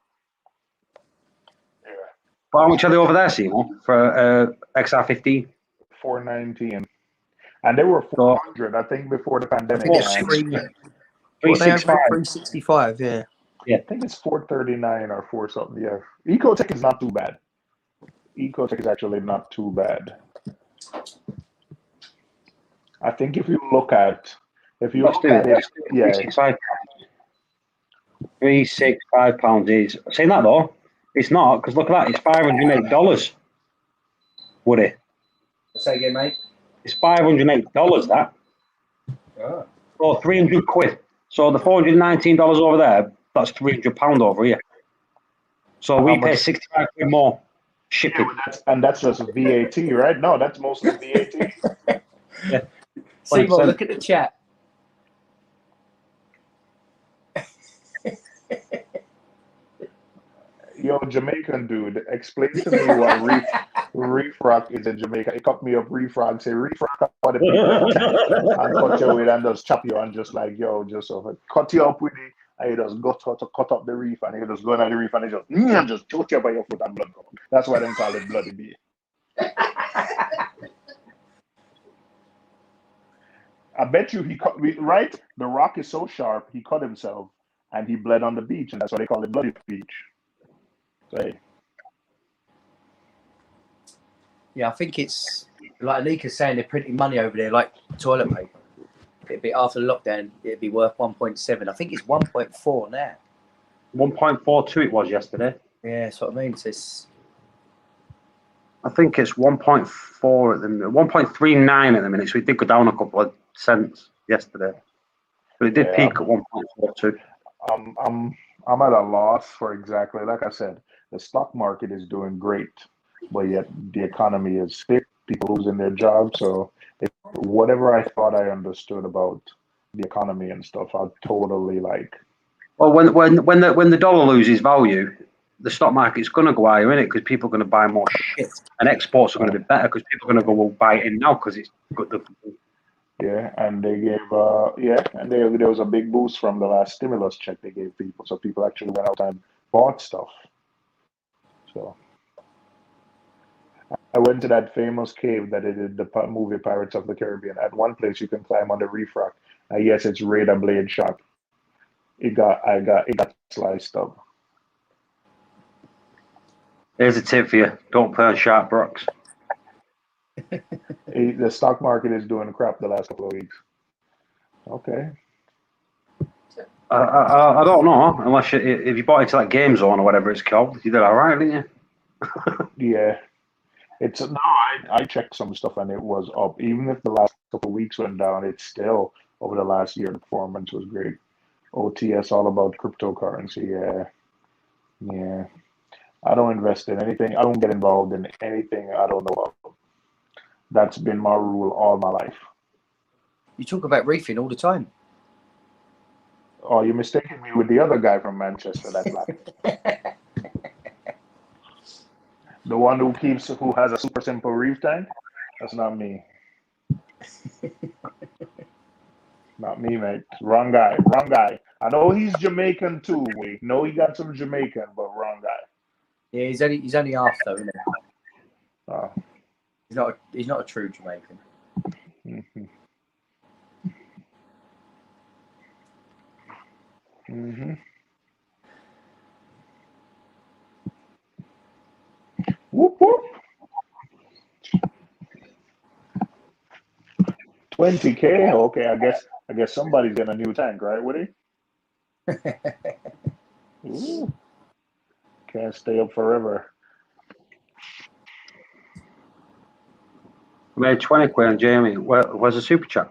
Yeah. But how much are they over there, Simon, for XR15? $419, and they were $400, I think, before the pandemic. Three What they six have five. 365, yeah. I think it's 439 or 4 something. Yeah, Ecotech is not too bad. Ecotech is actually not too bad. I think if you look at it, yeah, 365. £365 is saying that though. It's not because look at that. It's $508. Woody, Say again, mate. it's $508. That Oh. or £300. So the $419 over there, that's £300 over here. So we How pay much? 65 quid more shipping. That's just VAT, right? No, that's mostly VAT. Yeah, Seymour, 20%. look at the chat. Yo, Jamaican dude, explain to me what reef rock is in Jamaica. He cut me up reef rock, say reef rock for the people and cut you with and just chop you and just like yo, just sort of cut you up with it and you just go to cut up the reef and you just go into the reef and you just choke you by your foot and blood come. That's why they call it bloody bee. I bet you he cut right. The rock is so sharp he cut himself and he bled on the beach and that's why they call it bloody beach. So, hey. Yeah, I think it's like Anika's saying they're printing money over there like toilet paper. It'd be after the lockdown, it'd be worth 1.7. I think it's 1.4 now. 1.42 it was yesterday. Yeah, that's what I mean. So it's, I think it's 1.4 at the minute, 1.39 at the minute. So it did go down a couple of cents yesterday, but it did peak at 1.42. I'm at a loss for exactly like I said. The stock market is doing great, but yet the economy is sick. People losing their jobs. So whatever I thought I understood about the economy and stuff, I totally like. Well, when the dollar loses value, the stock market's going to go higher, isn't it? Because people are going to buy more shit, and exports are going to be better because people are going to go well, buy it in now because it's good. Yeah, and they gave and there was a big boost from the last stimulus check they gave people, so people actually went out and bought stuff. So I went to that famous cave that they did the movie Pirates of the Caribbean. At one place you can climb on the reef rock. Yes, it's radar blade sharp. It got sliced up. There's a tip for you: don't play on sharp rocks. The stock market is doing crap the last couple of weeks. Okay. I don't know unless if you bought into that game zone or whatever it's called. You did all right, didn't you? Yeah. It's no, I checked some stuff and it was up. Even if the last couple of weeks went down, it's still over the last year. The performance was great. OTS all about cryptocurrency. Yeah. I don't invest in anything. I don't get involved in anything I don't know about. That's been my rule all my life. you talk about reefing all the time. Oh, you're mistaking me with the other guy from Manchester, that black. The one who has a super simple reef tank? That's not me. Not me, mate. Wrong guy. I know he's Jamaican too. We know he got some Jamaican, but wrong guy. Yeah, he's only half though, isn't he? Oh. He's not a true Jamaican. Mm-hmm. Mm-hmm. Whoop whoop. 20K. Okay, I guess somebody's getting a new tank, right, Woody? Ooh. Can't stay up forever. I made 20 quid on Jamie. Where's the super chat?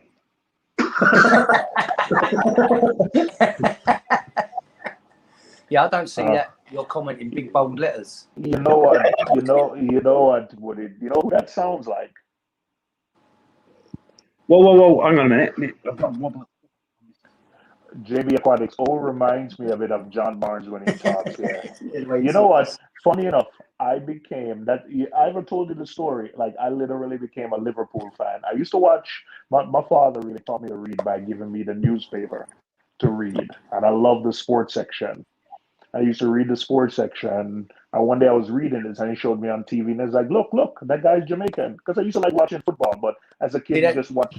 Yeah, I don't see that you're commenting big bold letters. You know what? Woody? You know who that sounds like? Whoa! Hang on a minute. JB Aquatics all reminds me a bit of John Barnes when he talks. Yeah. You know what? Funny enough, I ever told you the story. Like I literally became a Liverpool fan. I used to watch. My father really taught me to read by giving me the newspaper to read, and I love the sports section. I used to read the sports section, and one day I was reading this, and he showed me on TV, and it's like, look, that guy's Jamaican. Because I used to like watching football, but as a kid, you just watch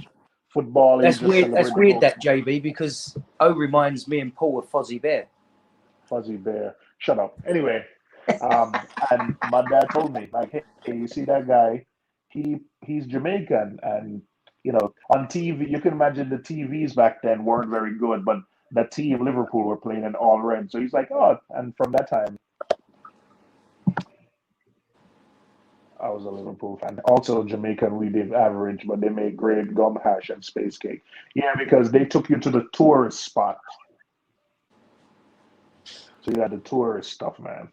football is That's just weird. That's celebrating weird, that JB, because O reminds me and Paul of Fozzie Bear. Fuzzy Bear. Shut up. Anyway, and my dad told me, like, hey, you see that guy? He's Jamaican, and you know, on TV, you can imagine the TVs back then weren't very good, but the team Liverpool were playing in all red. So he's like, oh, and from that time, I was a Liverpool fan. Also, Jamaican, we did average, but they made great gum hash and space cake. Yeah, because they took you to the tourist spot. So you had the tourist stuff, man.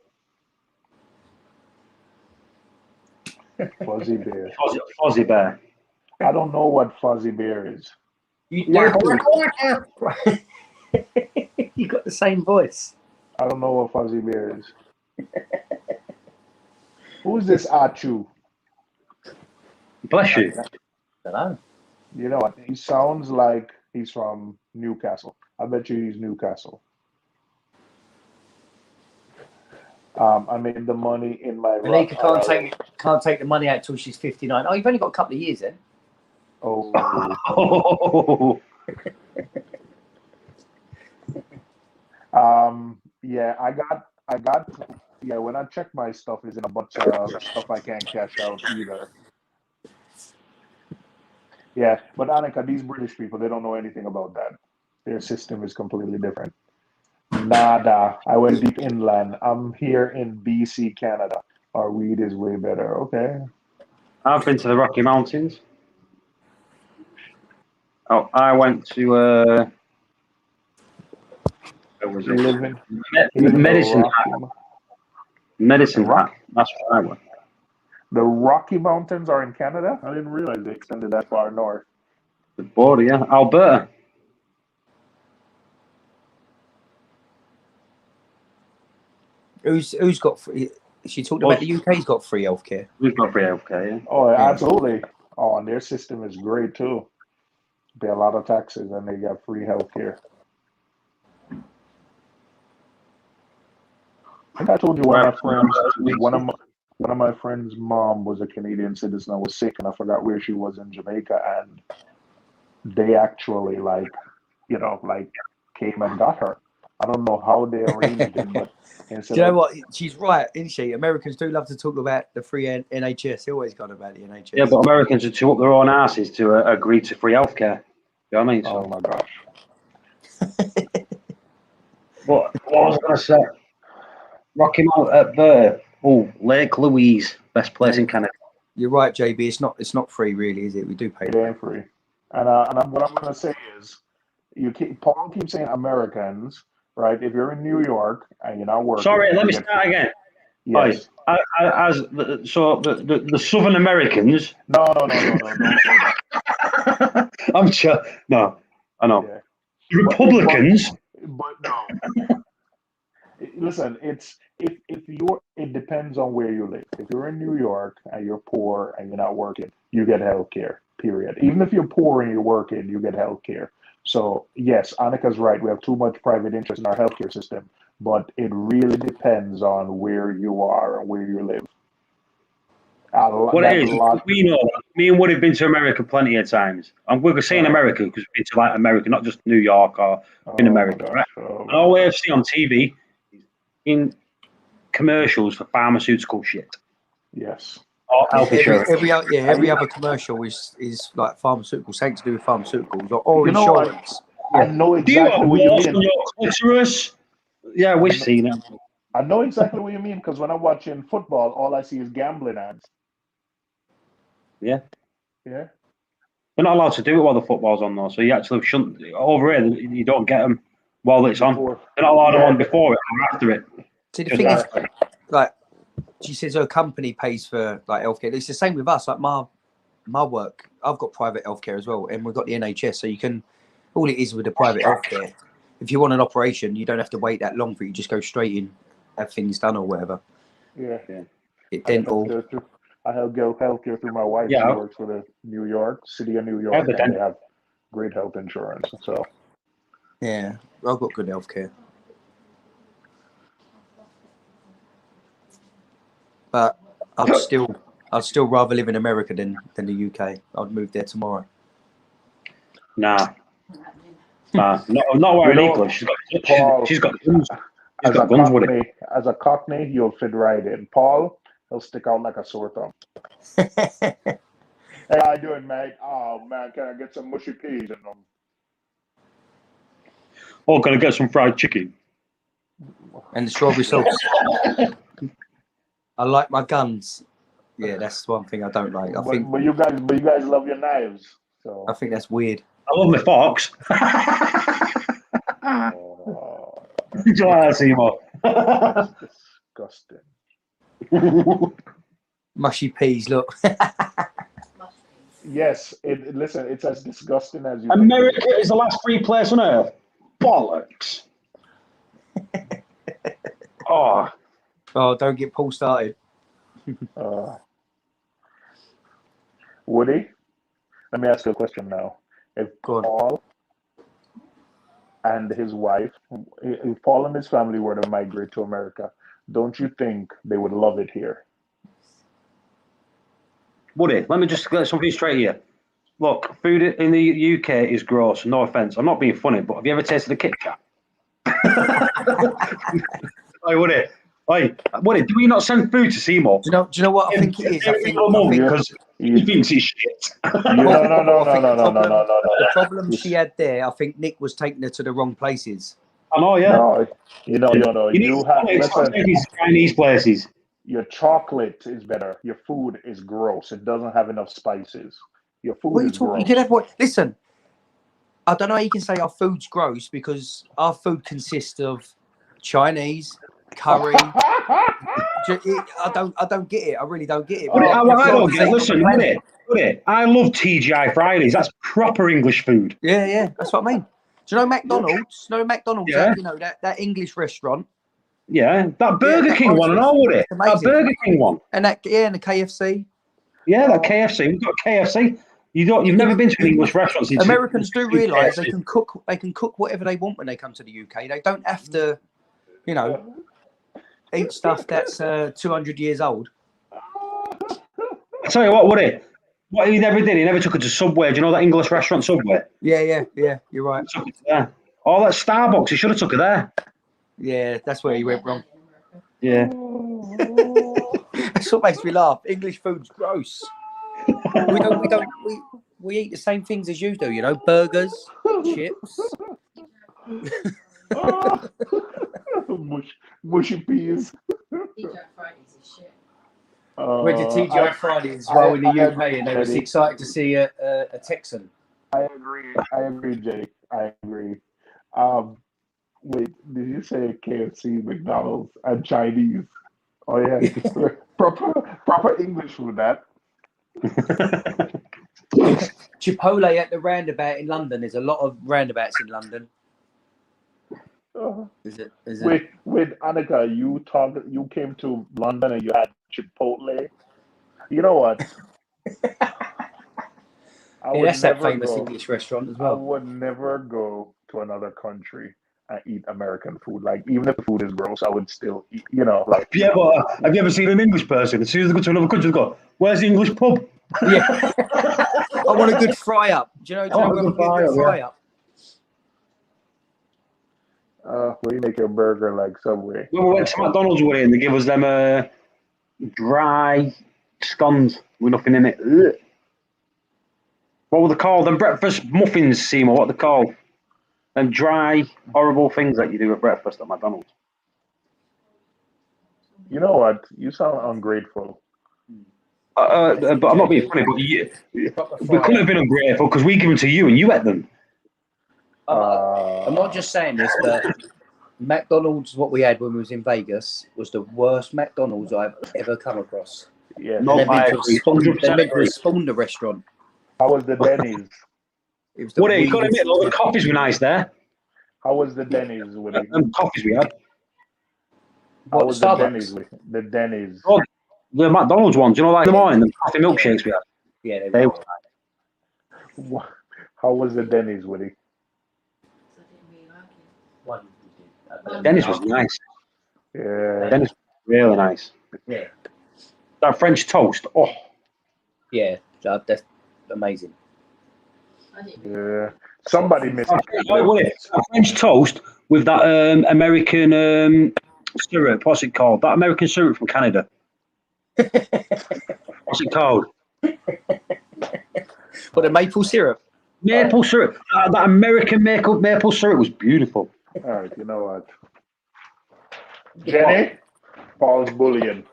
Fuzzy Bear. Fozzie Bear. I don't know what Fuzzy Bear is. You got the same voice. I don't know what Fuzzy Bear is. Who's this Achu? Bless you. I don't know. You know what? He sounds like he's from Newcastle. I bet you he's Newcastle. I made the money in my Malika rock. can't take the money out till she's 59. Oh, you've only got a couple of years then. Oh, yeah, I got. Yeah, when I check my stuff, is in a bunch of stuff I can't cash out either. Yeah, but Annika, these British people, they don't know anything about that. Their system is completely different. Nada. I went deep inland. I'm here in BC, Canada. Our weed is way better. Okay. I've been to the Rocky Mountains. Oh, I went to where was You it? live in the Medicine Hat. Rocky, Medicine Rock- Hat. That's where I went. the Rocky Mountains are in Canada? I didn't realize they extended that far north. The border, yeah. Alberta. Who's got free? She talked about the UK's got free healthcare. We've got free healthcare, yeah. Oh, absolutely. Oh, and their system is great too. Pay a lot of taxes and they got free healthcare. I think I told you one of my friends' mom was a Canadian citizen and was sick, and I forgot where she was in Jamaica, and they actually came and got her. I don't know how they arranged it, but Do you know what? She's right, isn't she? Americans do love to talk about the free NHS. They always got about the NHS. Yeah, but Americans are too up their own asses to agree to free healthcare. You know what I mean? Oh my gosh. What was I going to say? Rocky Mountain, Lake Louise, best place in Canada. You're right, JB. It's not free, really, is it? We do pay. It ain't free. And what I'm going to say is, Paul keeps saying Americans, right? If you're in New York and you're not working. Sorry, let me start again. Yes. The Southern Americans. No. I'm sure. No, I know. Yeah. Republicans. But no. Listen, it depends on where you live. If you're in New York and you're poor and you're not working, you get health care, period. Even if you're poor and you're working, you get health care. So yes, Annika's right. We have too much private interest in our healthcare system, but it really depends on where you are and where you live. What it is, we know. Me and Woody have been to America plenty of times. And we're saying America because we've been to like America, not just New York or in America, right? And all we ever see on TV is in commercials for pharmaceutical shit. Yes. Or health insurance. Every other commercial is like pharmaceuticals, something to do with pharmaceuticals or insurance. I know exactly what you mean. Yeah, we've seen it. I know exactly what you mean because when I'm watching football, all I see is gambling ads. Yeah. Yeah. They're not allowed to do it while the football's on, though. So you actually shouldn't. Over here, you don't get them while it's on. They're not allowed them on before it or after it. See, the thing is, like, she says her company pays for like healthcare. It's the same with us. Like my work, I've got private healthcare as well, and we've got the NHS. So you can, all it is with the private healthcare, if you want an operation, you don't have to wait that long for it. You just go straight in, have things done or whatever. Yeah. Dental. I have healthcare through my wife. Yeah. She works for the city of New York, and they have great health insurance. So yeah, I've got good healthcare. But I'd still rather live in America than the UK. I'd move there tomorrow. Nah. Not wearing equals. She's got guns. She's got guns with it. As a Cockney, you'll fit right in. Paul, he'll stick out like a sore thumb. Hey, how you doing, mate? Oh man, can I get some mushy peas in them? Oh, can I get some fried chicken? And the strawberry sauce. I like my guns. Yeah, that's one thing I don't like. But you guys love your knives. So I think that's weird. I love my fox. Do you like that, Seymour? That's disgusting. Mushy peas, look. Yes, listen, it's as disgusting as you. America is the last free place on earth. Bollocks. Oh, Don't get Paul started. Woody, let me ask you a question now. If Paul and his wife, if Paul and his family were to migrate to America, don't you think they would love it here? Woody, let me just get something straight here. Look, food in the UK is gross. No offense. I'm not being funny, but have you ever tasted a Kit Kat? Hey, Woody. Hey, Woody, do we not send food to Seymour? Do you know what I think it is? I think because he thinks it's shit. No. The problem she had there, I think Nick was taking her to the wrong places. I know, yeah. No, you have listen. These Chinese places. Your chocolate is better. Your food is gross. It doesn't have enough spices. Your food What are you is talking? gross. You can have what? Listen, I don't know how you can say our food's gross because our food consists of Chinese, curry. I don't get it. I really don't get it. I don't get it. Listen, Woody, I love TGI Fridays. That's proper English food. Yeah, that's what I mean. Do you know McDonald's? Yeah. That English restaurant. Yeah, that Burger King one and all, Woody. That Burger King one. And and the KFC. Yeah, that KFC. We've got KFC. You've never been to an English restaurant. Americans do realise they can cook. They can cook whatever they want when they come to the UK. They don't have to, eat stuff that's 200 years old. I tell you what, Woody. What he never did, he never took her to Subway. Do you know that English restaurant Subway? Yeah. You're right. He took her to there. Oh, that Starbucks. He should have took her there. Yeah, that's where he went wrong. Yeah. That's what makes me laugh. English food's gross. We eat the same things as you do, burgers, chips. Mushy peas. TGI Fridays is shit. Went to TGI Fridays as well in the UK, and they was excited to see a Texan. I agree, Jake. I agree. Wait, did you say KFC, McDonald's, and Chinese? Oh yeah, proper English food. That. Chipotle at the roundabout in London. There's a lot of roundabouts in London. Is it? Wait, Annika, you came to London and you had Chipotle. You know what? That's that famous English restaurant as well. I would never go to another country and eat American food. Like, even if the food is gross, I would still eat, like. Yeah, but have you ever seen an English person? As soon as they go to another country, they go, "Where's the English pub?" Yeah. I want a good fry up. Do you know where we get a good fry up? Where you make your burger like Subway. When we went to McDonald's with it, and they give us them dry scones with nothing in it. Ugh. What were they called? Them breakfast muffins, Seymour. What are they called? Them dry, horrible things that you do at breakfast at McDonald's. You know what? You sound ungrateful. But I'm not being funny. But we couldn't have been ungrateful because we give them to you and you ate them. I'm not just saying this, but McDonald's, what we had when we was in Vegas, was the worst McDonald's I've ever come across. Yeah, no, they meant to spawn the restaurant. How was the Denny's? It was Woody, you got to admit, all the coffees were nice there. How was the Denny's, Woody? And coffees we had. How was the Denny's? The Denny's. Oh, the McDonald's ones, like the morning, the coffee milkshakes we had. Yeah, they were. How was the Denny's, Woody? Denny's was nice. Yeah. Denny's was really nice. Yeah. That French toast. Oh. Yeah, that's amazing. I didn't. Yeah. Somebody missed A French toast with that American syrup. What's it called? That American syrup from Canada. What's it called? What, a maple syrup? Maple syrup. That American maple syrup was beautiful. All right, you know what? Jenny, Paul's bullying.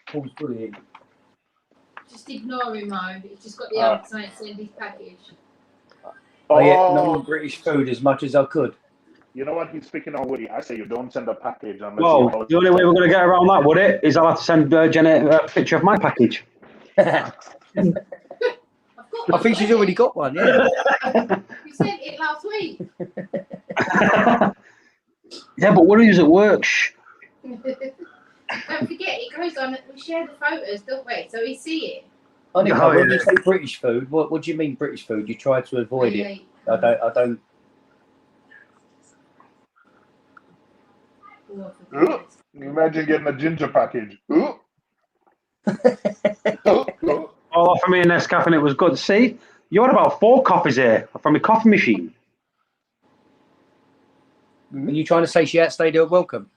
Paul's brilliant. Just ignore him, Mo. He's just got the answer and send his package. I ate non-British food as much as I could. You know what? He's speaking on Woody. I say you don't send a package unless Well, the only way we're going to get around that, would it, is I'll have to send Jenny a picture of my package. I think she's already got one, yeah. You sent it last week. Yeah, but what is it works? Don't forget, it goes on. We share the photos, don't we? So we see it. Annika, when you say British food, what do you mean British food? You try to avoid it. I don't. Ooh, imagine getting a ginger package. Ooh. All off for me in Nescafe, and it was good. See, you had about 4 coffees here from a coffee machine. Are you trying to say she outstayed her welcome?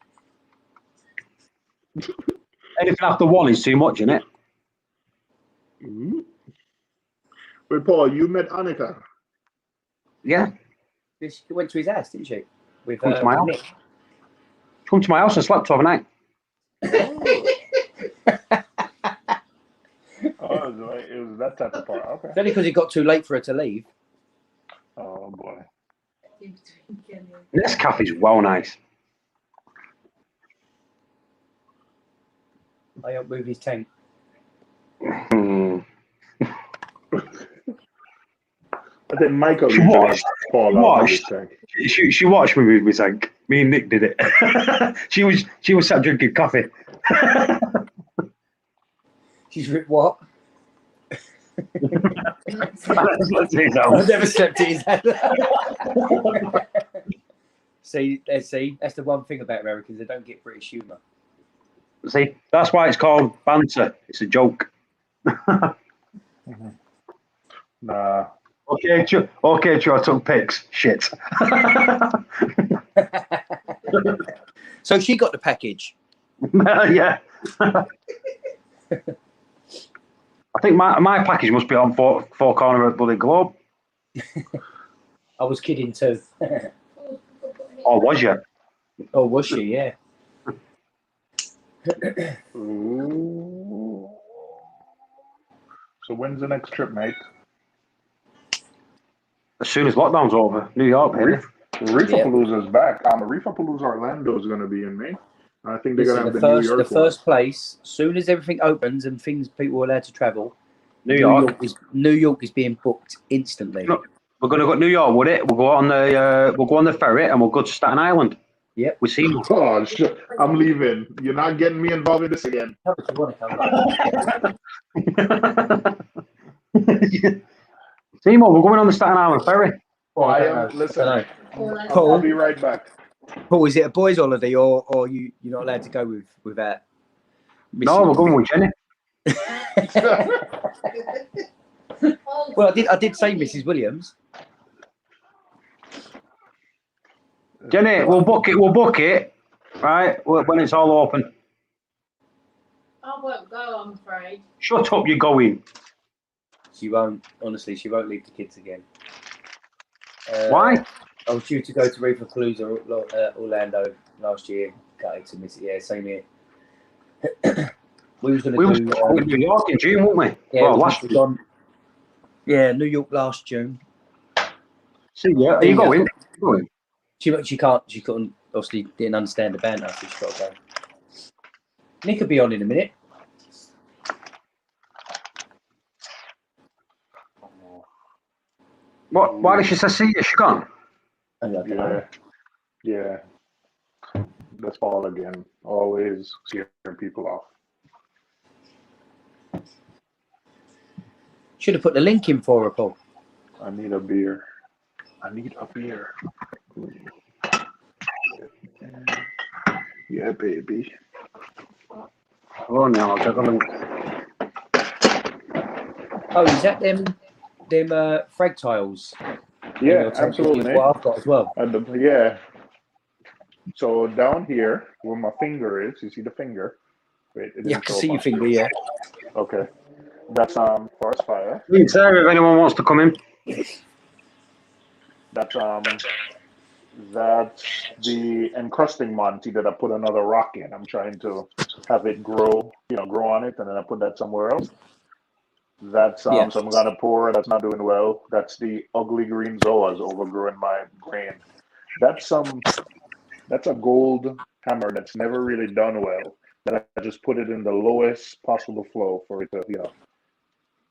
Anything after 1 is too much, isn't it? Mm-hmm. Wait, Paul, you met Annika? Yeah. She went to his house, didn't she? With Come to my house. Nick. Come to my house and slept overnight. Oh, it was that type of part. Okay. It's only because it got too late for her to leave. Oh boy. This cafe's well nice. I helped move his tank. I think Michael She watched. Paul out of his tank. She watched me move my tank. Me and Nick did it. she was sat drinking coffee. She's ripped what? I've never slept in his head. See, that's the one thing about Americans, they don't get British humour. See, that's why it's called banter. It's a joke. Nah. Okay, true. I took pics. Shit. So she got the package. Yeah. I think my package must be on four corner of the bloody globe. I was kidding too. Or was you? Oh, was she? Yeah. Ooh. So when's the next trip, mate? As soon as lockdown's over, New York, baby. Reefapalooza's back. Reefapalooza Orlando is going to be in May. I think they're going to have the New York first place. As soon as everything opens and people are allowed to travel, New York is being booked instantly. No, we're going to go to New York, would it? We'll go on the ferry and we'll go to Staten Island. Yep. We see. Oh, I'm leaving. You're not getting me involved in this again. Timo, we're going on the Staten Island ferry. Listen, Paul, I'll be right back. Paul, is it a boys' holiday or you're not allowed to go with that? No, we're going with Jenny. Well, I did say Mrs. Williams. Jenny, we'll book it, right, when it's all open. I won't go, I'm afraid. Shut up, you're going. She won't, honestly, she won't leave the kids again. Why? I was due to go to Reefapalooza Orlando last year. Got to miss it, yeah, same here. We was going to do New York in June, weren't we? Yeah, well, last week. Yeah, New York last June. See, yeah, are you going? She couldn't, obviously didn't understand the banter, so she got to go. Nick will be on in a minute. What? Why did she say see you? She gone? Yeah. That's Paul again. Always scaring people off. Should have put the link in for her, Paul. I need a beer. Yeah, baby. Oh no, I'll take a link. Oh, is that them frag tiles. in Yeah, your tank, absolutely, which is mate. what I've got as well. Yeah. So down here, where my finger is, you see the finger? Wait, it Yeah, I didn't can show see up your on finger. screen. Yeah. Okay. That's forest fire. It's there if anyone wants to come in. That's the encrusting Monty that I put another rock in. I'm trying to have it grow, grow on it, and then I put that somewhere else. That's Yeah. some kind of pour that's not doing well. That's the ugly green zoas overgrowing my grain. That's a gold hammer that's never really done well. That I just put it in the lowest possible flow for it to,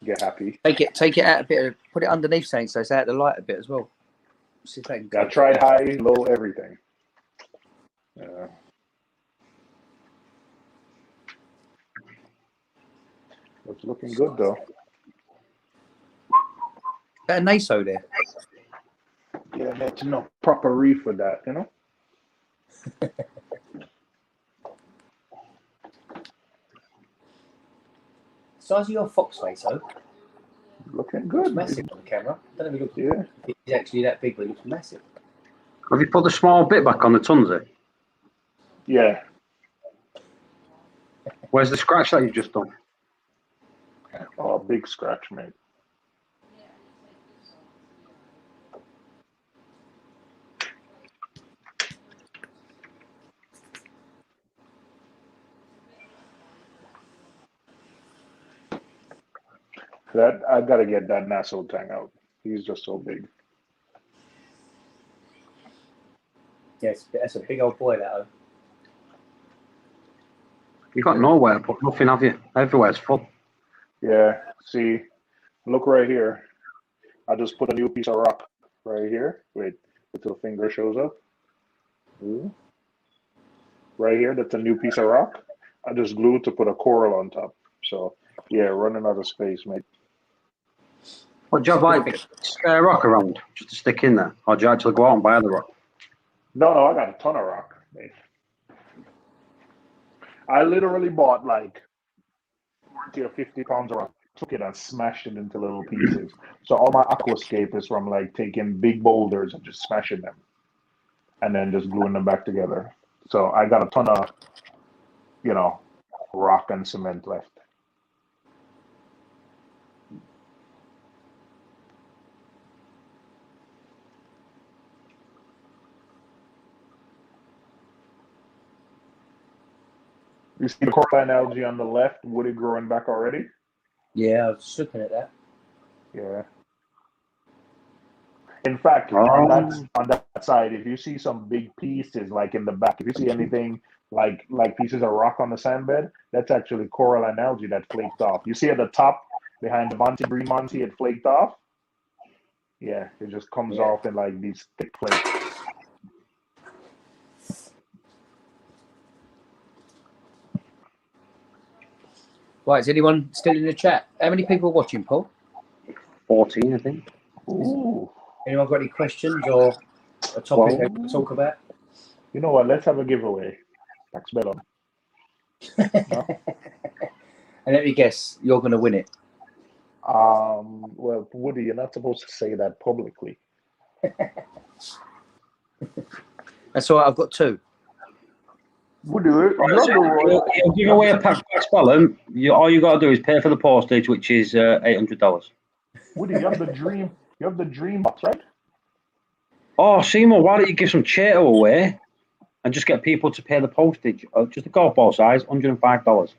get happy. Take it out a bit. Put it underneath something so it's out of the light a bit as well. See if they can I cope. tried high, low, everything. It's looking good though. Is that a NASO there? Yeah, that's no proper reef with that, Size of your fox face, though. Looking It's good. massive on the camera. I don't know if it looks. Yeah. It's actually that big, but it looks massive. Have you put the small bit back on the Tunzi? Yeah. Where's the scratch that you've just done? Oh, big scratch, mate. That I gotta get that Nassau Tang out. He's just so big. Yes, that's a big old boy, that. You've got nowhere to put nothing, have you? Everywhere's full. Yeah. See, look right here. I just put a new piece of rock right here. Wait, until the finger shows up. Ooh. Right here, that's a new piece of rock. I just glued to put a coral on top. So yeah, running out of space, mate. What do you have like spare rock around just to stick in there? Or do you actually go out and buy the rock? No, I got a ton of rock, mate. I literally bought like 40 or 50 pounds of rock, took it and smashed it into little pieces. So all my aquascape is from like taking big boulders and just smashing them and then just gluing them back together. So I got a ton of, rock and cement left. You see the coralline algae on the left, woody growing back already? Yeah, I was just looking at that. Yeah. In fact, on that side, if you see some big pieces like in the back, if you see anything like pieces of rock on the sand bed, that's actually coralline algae that flaked off. You see at the top behind the Monty, green Monty, it flaked off. Yeah, it just comes off in like these thick flakes. Right, is anyone still in the chat? How many people are watching, Paul? 14, I think. Ooh. Anyone got any questions or a topic they want to talk about? You know what? Let's have a giveaway. Pax Bellum. And let me guess, you're going to win it. Well, Woody, you're not supposed to say that publicly. That's all right, I've got two. We'll do it. You'll give away a pack of Spellum. All you got to do is pay for the postage, which is $800. Woody, you have the dream. You have the dream box, right? Oh, Seymour, why don't you give some Chato away and just get people to pay the postage? Just a golf ball size, $105.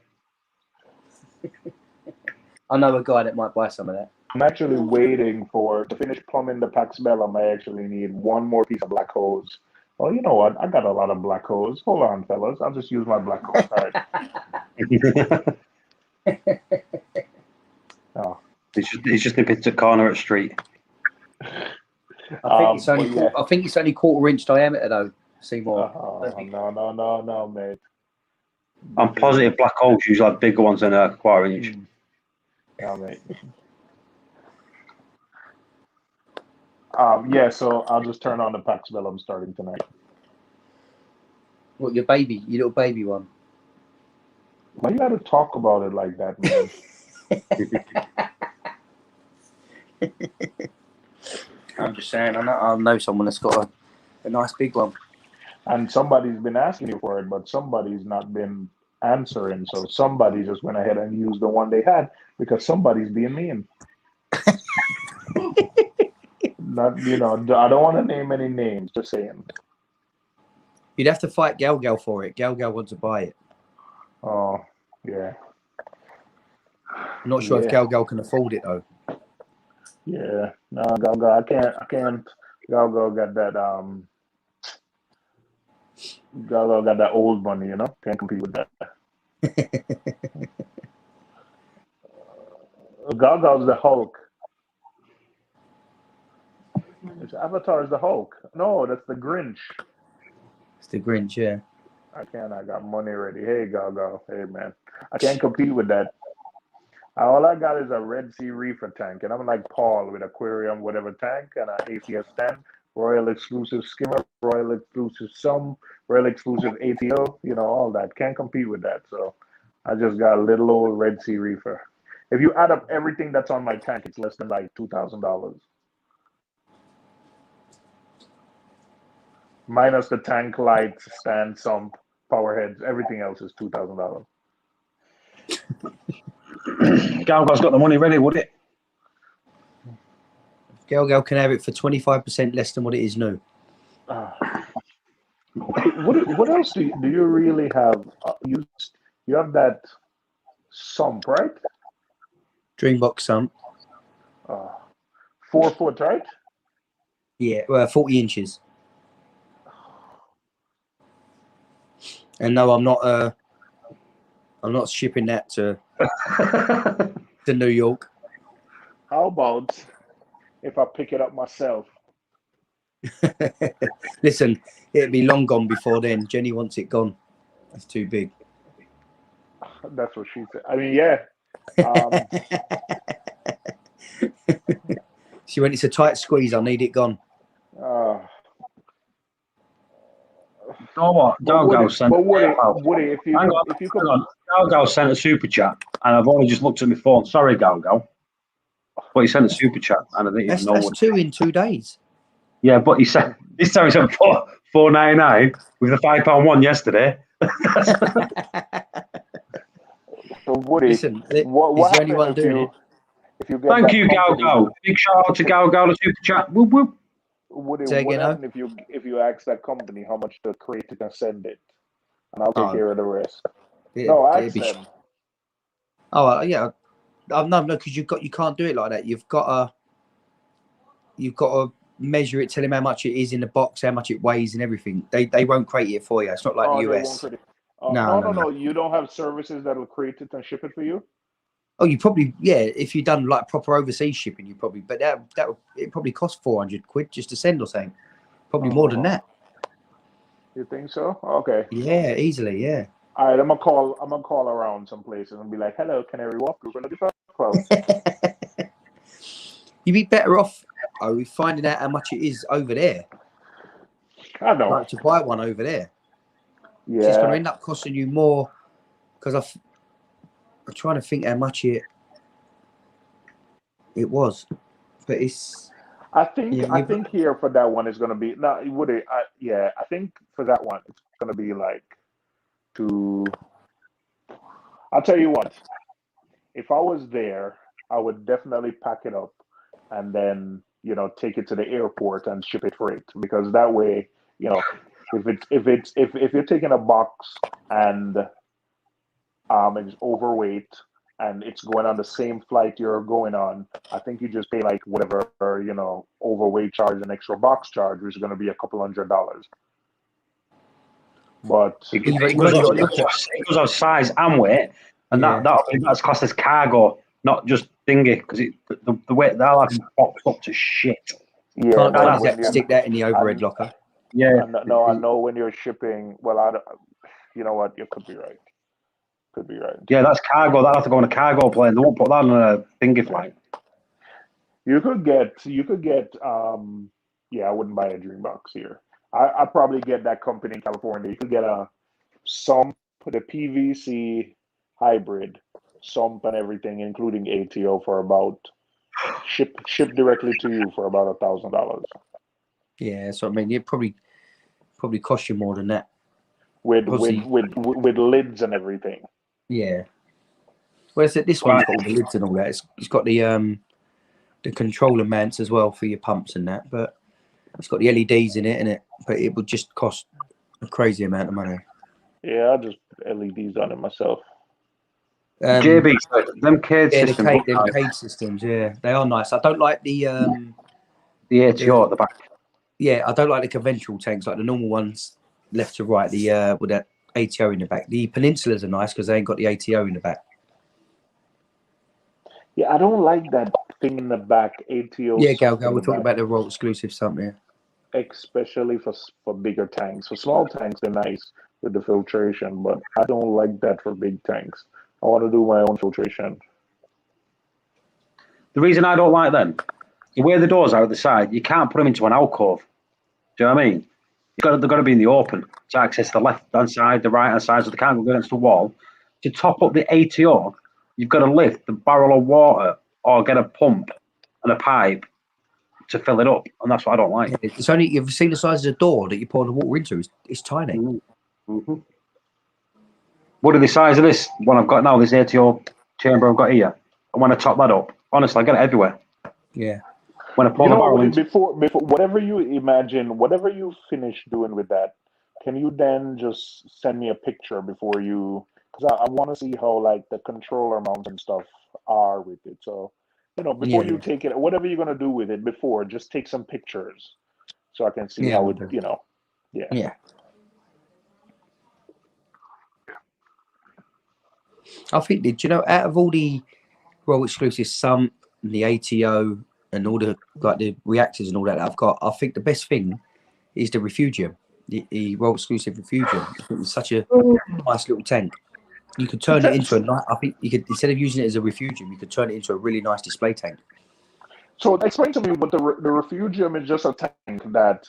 I know a guy that might buy some of that. I'm actually waiting to finish plumbing the Pax Bellum. I actually need one more piece of black hose. Well, you know what? I got a lot of black hose. Hold on, fellas. I'll just use my black hose. All right. Oh. He's just nipping to corner at street. I think it's only quarter-inch diameter though, Seymour. No, mate. I'm positive black holes usually have bigger ones than a quarter-inch. No, mate. Yeah, so I'll just turn on the Pax Bellum starting tonight. What, your little baby one? Why you gotta talk about it like that, man? I'm just saying, I know someone that's got a nice big one. And somebody's been asking you for it, but somebody's not been answering. So somebody just went ahead and used the one they had because somebody's being mean. Not, I don't want to name any names, just saying. You'd have to fight Gal for it. Gal wants to buy it. Oh, yeah. I'm not sure if Gal can afford it though. Yeah. No, Gal, I can't. Gal got that, Gal got that old money, Can't compete with that. Gal's the Hulk. His avatar is the Hulk. No, that's the Grinch. It's the Grinch, yeah. I got money ready. Hey, Gal. Hey, man. I can't compete with that. All I got is a Red Sea Reefer tank, and I'm like Paul with aquarium, whatever tank, and an ACS stand, Royal Exclusive Skimmer, Royal Exclusive Sum, Royal Exclusive ATO, all that. Can't compete with that. So I just got a little old Red Sea Reefer. If you add up everything that's on my tank, it's less than like $2,000. Minus the tank lights, stand, sump, power heads, everything else is $2,000. Galgal's got the money ready, would it? Gal can have it for 25% less than what it is new. What else do you really have? You have that sump, right? Dreambox sump. 4 foot, right? Yeah, 40 inches. And no, I'm not shipping that to New York. How about if I pick it up myself? Listen, it'd be long gone before then. Jenny wants it gone. That's too big. That's what she said. I mean, yeah. She went, it's a tight squeeze. I need it gone. You know what? Galgal sent. Woody, if you could, Galgal sent a super chat, and I've only just looked at my phone. Sorry, Galgal, but he sent a super chat, and I didn't even know that's what. 2 in 2 days. Yeah, but he said this time he said $4.99 with the £5 one yesterday. So Woody, listen, what is the only one doing it? If you get Thank you, company, Galgal. Big shout out to Galgal, the super chat. Whoop whoop. Woody, Say what again, happens if you ask that company how much the creator can send it, and I'll take care of the rest. Ask them. Yeah. No, because you can't do it like that. You've got to measure it, tell him how much it is in the box, how much it weighs, and everything. They won't crate it for you. It's not like the US. No. You don't have services that will create it and ship it for you. Oh, you probably, yeah. If you've done like proper overseas shipping, but it probably cost £400 just to send or something. Probably more than that. You think so? Okay. Yeah, easily. Yeah. All right, I'm gonna call around some places and be like, "Hello, Canary Wharf, we're looking for clothes." You'd be better off finding out how much it is over there. I know. Like to buy one over there. Yeah. It's going to end up costing you more because I'm trying to think how much it was, but it's. I think here for that one is going to be I think for that one it's going to be like I'll tell you what. If I was there, I would definitely pack it up and then take it to the airport and ship it freight, because that way if you're taking a box and it's overweight and it's going on the same flight you're going on, I think you just pay like whatever overweight charge and extra box charge, which is going to be a couple $100. But it goes on size and weight, and that's classed as cargo, not just thingy, because the weight they'll have popped up to shit. Yeah, can't stick that in the overhead locker. Yeah, I know when you're shipping. Well, you know what? You could be right. Yeah, that's cargo. That'll have to go on a cargo plane. They won't put that on a thingy flight. You could get. I wouldn't buy a Dreambox here. I'd probably get that company in California. You could get the PVC hybrid sump and everything, including ATO, for about ship directly to you for about $1,000 Yeah, so I mean, it probably cost you more than that. with Obviously, with lids and everything. yeah. Whereas this one's got all the lids and all that. It's got the controller mounts as well for your pumps and that, but it's got the LEDs in it, but it would just cost a crazy amount of money. Yeah, I just put LEDs on it myself. JB, them cage Yeah, systems. them cage systems, yeah, they are nice. I don't like the ATO at the back. yeah, I don't like the conventional tanks, like the normal ones, left to right. The with that ATO in the back. The Peninsulas are nice because they ain't got the ATO in the back. Yeah, I don't like that thing in the back, ATO. Yeah, Gal, we're talking about the Roll exclusive something. Especially for bigger tanks. For small tanks, they're nice with the filtration, but I don't like that for big tanks. I want to do my own filtration. The reason I don't like them, the way the doors are at the side, you can't put them into an alcove. Do you know what I mean? They've got to be in the open to access the left-hand side, the right-hand side, so they can't go against the wall. To top up the ATO, you've got to lift the barrel of water or get a pump and a pipe to fill it up, and that's what I don't like. Yeah, it's only, you've seen the size of the door that you pour the water into. It's tiny. Mm-hmm. What are the size of this one I've got now? This ATO chamber I've got here. I want to top that up. Honestly, I get it everywhere. Yeah. When I pour the barrel in. Before whatever you imagine, whatever you finish doing with that, can you then just send me a picture before you? Because I want to see how like the controller mounts and stuff are with it. So before you take it, whatever you're gonna do with it, before just take some pictures so I can see how it. Yeah. Yeah. I think, did you know, out of all the Roll exclusive sump, the ATO, and all the the reactors and all that I've got, I think the best thing is the Refugium, the Roll exclusive Refugium. I think it's such a nice little tank. You could turn it into I think you could, instead of using it as a Refugium, you could turn it into a really nice display tank. So explain to me what the Refugium is. Just a tank that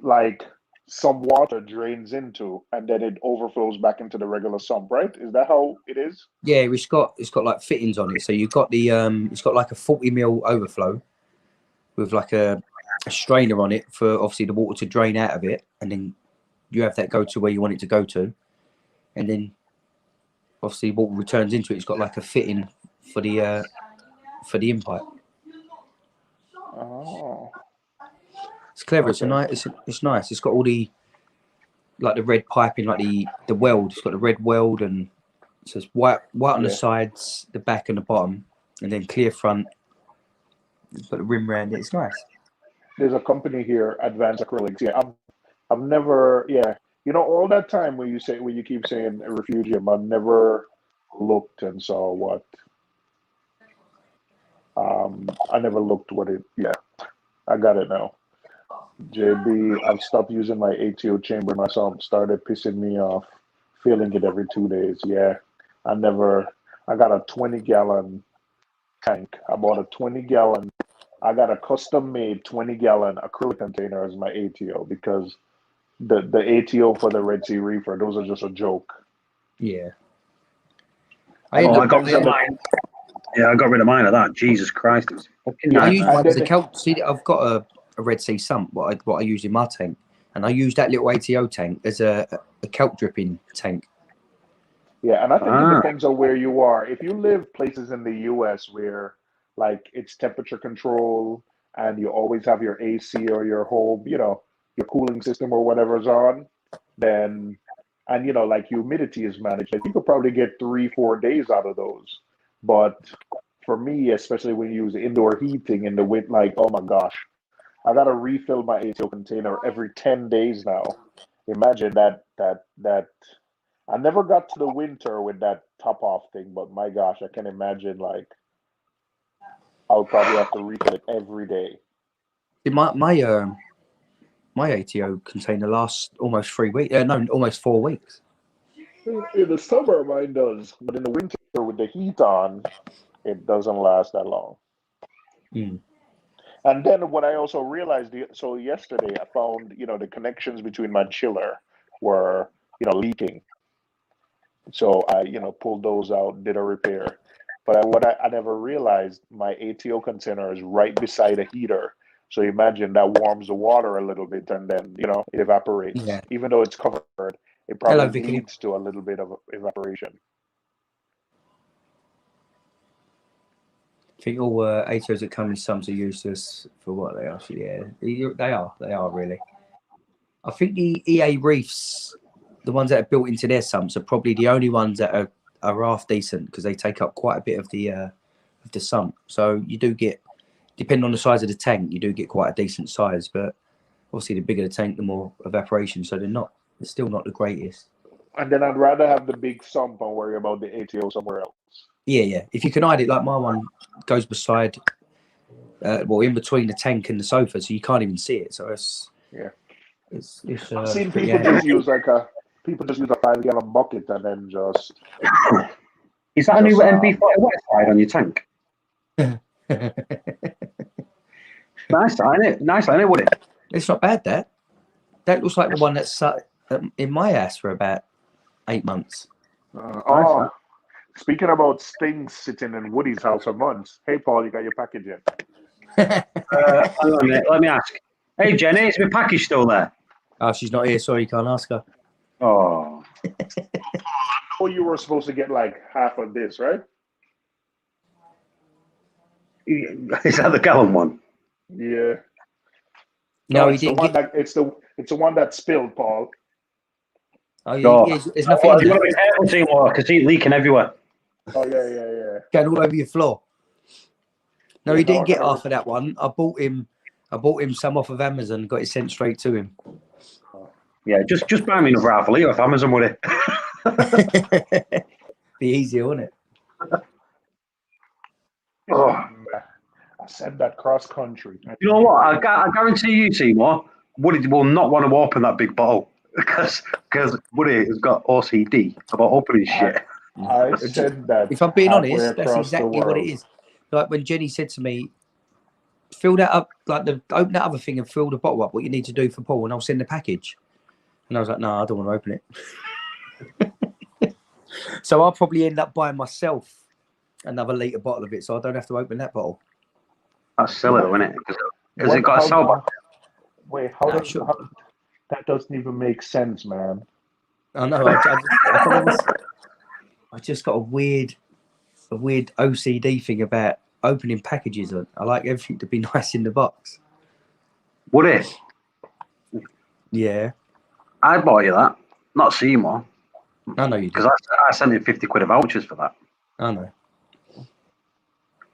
like some water drains into and then it overflows back into the regular sump, right? Is that how it is? Yeah, it's got like fittings on it. So you've got the it's got like a 40 mil overflow with like a strainer on it for obviously the water to drain out of it, and then you have that go to where you want it to go to, and then obviously water returns into it. It's got like a fitting for the inpipe. Oh, it's clever. okay. It's nice. It's got all the like the red piping, like the weld. It's got the red weld, and so it's white on the sides, the back and the bottom, and then clear front. It's got the rim around it. It's nice. There's a company here, Advanced Acrylics. Yeah, I've never. Yeah, all that time when you keep saying a Refugium, I've never looked and saw what. I never looked what it. Yeah, I got it now. JB, I've stopped using my ATO chamber myself. Started pissing me off, filling it every 2 days. Yeah, I got a 20-gallon tank. I bought a 20-gallon. I got a custom-made 20-gallon acrylic container as my ATO because the ATO for the Red Sea Reefer, those are just a joke. Yeah. I got rid of mine. Yeah, I got rid of mine of that. Jesus Christ, it was fucking I use nightmare. mine as a kelp. See, I've got a Red Sea sump, what I use in my tank, and I use that little ATO tank as a kelp dripping tank. Yeah, and I think it depends on where you are. If you live places in the US where like it's temperature control and you always have your AC or your home, your cooling system or whatever's on, then and like humidity is managed, like you could probably get 3-4 days out of those. But for me, especially when you use indoor heating in the winter, like oh my gosh, I gotta refill my ATO container every 10 days now. Imagine that. I never got to the winter with that top off thing, but my gosh, I can imagine like I'll probably have to refill it every day. My ATO container lasts almost 3 weeks. No, almost 4 weeks. In the summer, mine does, but in the winter with the heat on, it doesn't last that long. Mm. And then what I also realized, so yesterday I found, the connections between my chiller were, leaking. So I, pulled those out, did a repair. But I never realized my ATO container is right beside a heater. So imagine that warms the water a little bit and then, it evaporates. Yeah. Even though it's covered, it Hello, probably Vicky. leads to a little bit of evaporation. I think all ATOs that come in sums are useless for what they are. Yeah, they are. They are really. I think the EA Reefs, the ones that are built into their sumps, are probably the only ones that are half decent because they take up quite a bit of the sump. So you do get, depending on the size of the tank, you do get quite a decent size. But obviously, the bigger the tank, the more evaporation. So they're still not the greatest. And then I'd rather have the big sump and worry about the ATO somewhere else. Yeah. If you can hide it, like my one goes beside, in between the tank and the sofa, so you can't even see it. So it's I've seen people just use like a 5-gallon bucket and then just. Is that a new MP40 wet side on your tank? Nice, isn't it? Nice, isn't it, Woody? It's not bad. That looks like the one that's in my house for about 8 months. Speaking about things sitting in Woody's house for months. Hey, Paul, you got your package yet? Hang on a minute, let me ask. Hey, Jenny, is my package still there? Oh, she's not here. Sorry, you can't ask her. Oh. I know you were supposed to get like half of this, right? Is that the gallon one? Yeah. No, he it's the didn't one get. it's the one that spilled, Paul. Oh, No. there's nothing. You've got to be careful, Seymour, because he's leaking everywhere. Oh yeah. Going all over your floor. No, Yeah, he didn't I get gotta- half of that one. I bought him some off of Amazon. Got it sent straight to him. Yeah, just buy me another half a litre off Amazon, would it? Be easier, wouldn't it? Oh. I said that cross country. You know what? I guarantee you, Seymour, Woody will not want to open that big bottle because Woody has got OCD about opening shit. I said that. If I'm being halfway honest, that's across the exactly what it world. is. Like when Jenny said to me, fill that up, open that other thing and fill the bottle up, what you need to do for Paul, and I'll send the package. And I was like, no, I don't want to open it. So I'll probably end up buying myself another litre bottle of it, so I don't have to open that bottle. That's silly, though, isn't it? Because it got a sell back. Wait, that doesn't even make sense, man. I know. I just got a weird OCD thing about opening packages. I like everything to be nice in the box. Woody, Yeah, I bought you that, not Seymour, I know you do. because I sent him 50 quid of vouchers for that. I know.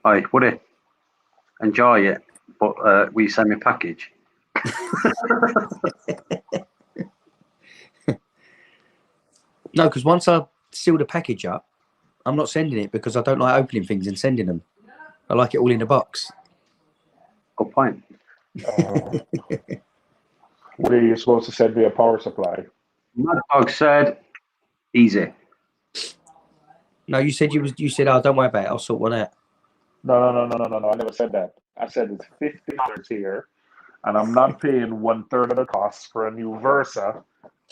All right, Woody, enjoy it, but will you send me a package? No, because once I seal the package up, I'm not sending it because I don't like opening things and sending them. I like it all in a box. Good point. What are you supposed to send me a power supply? Mad Dog said, easy. No, you said you said, oh, don't worry about it. I'll sort one out. No. I never said that. I said it's $50 here, and I'm not paying 1/3 of the cost for a new Versa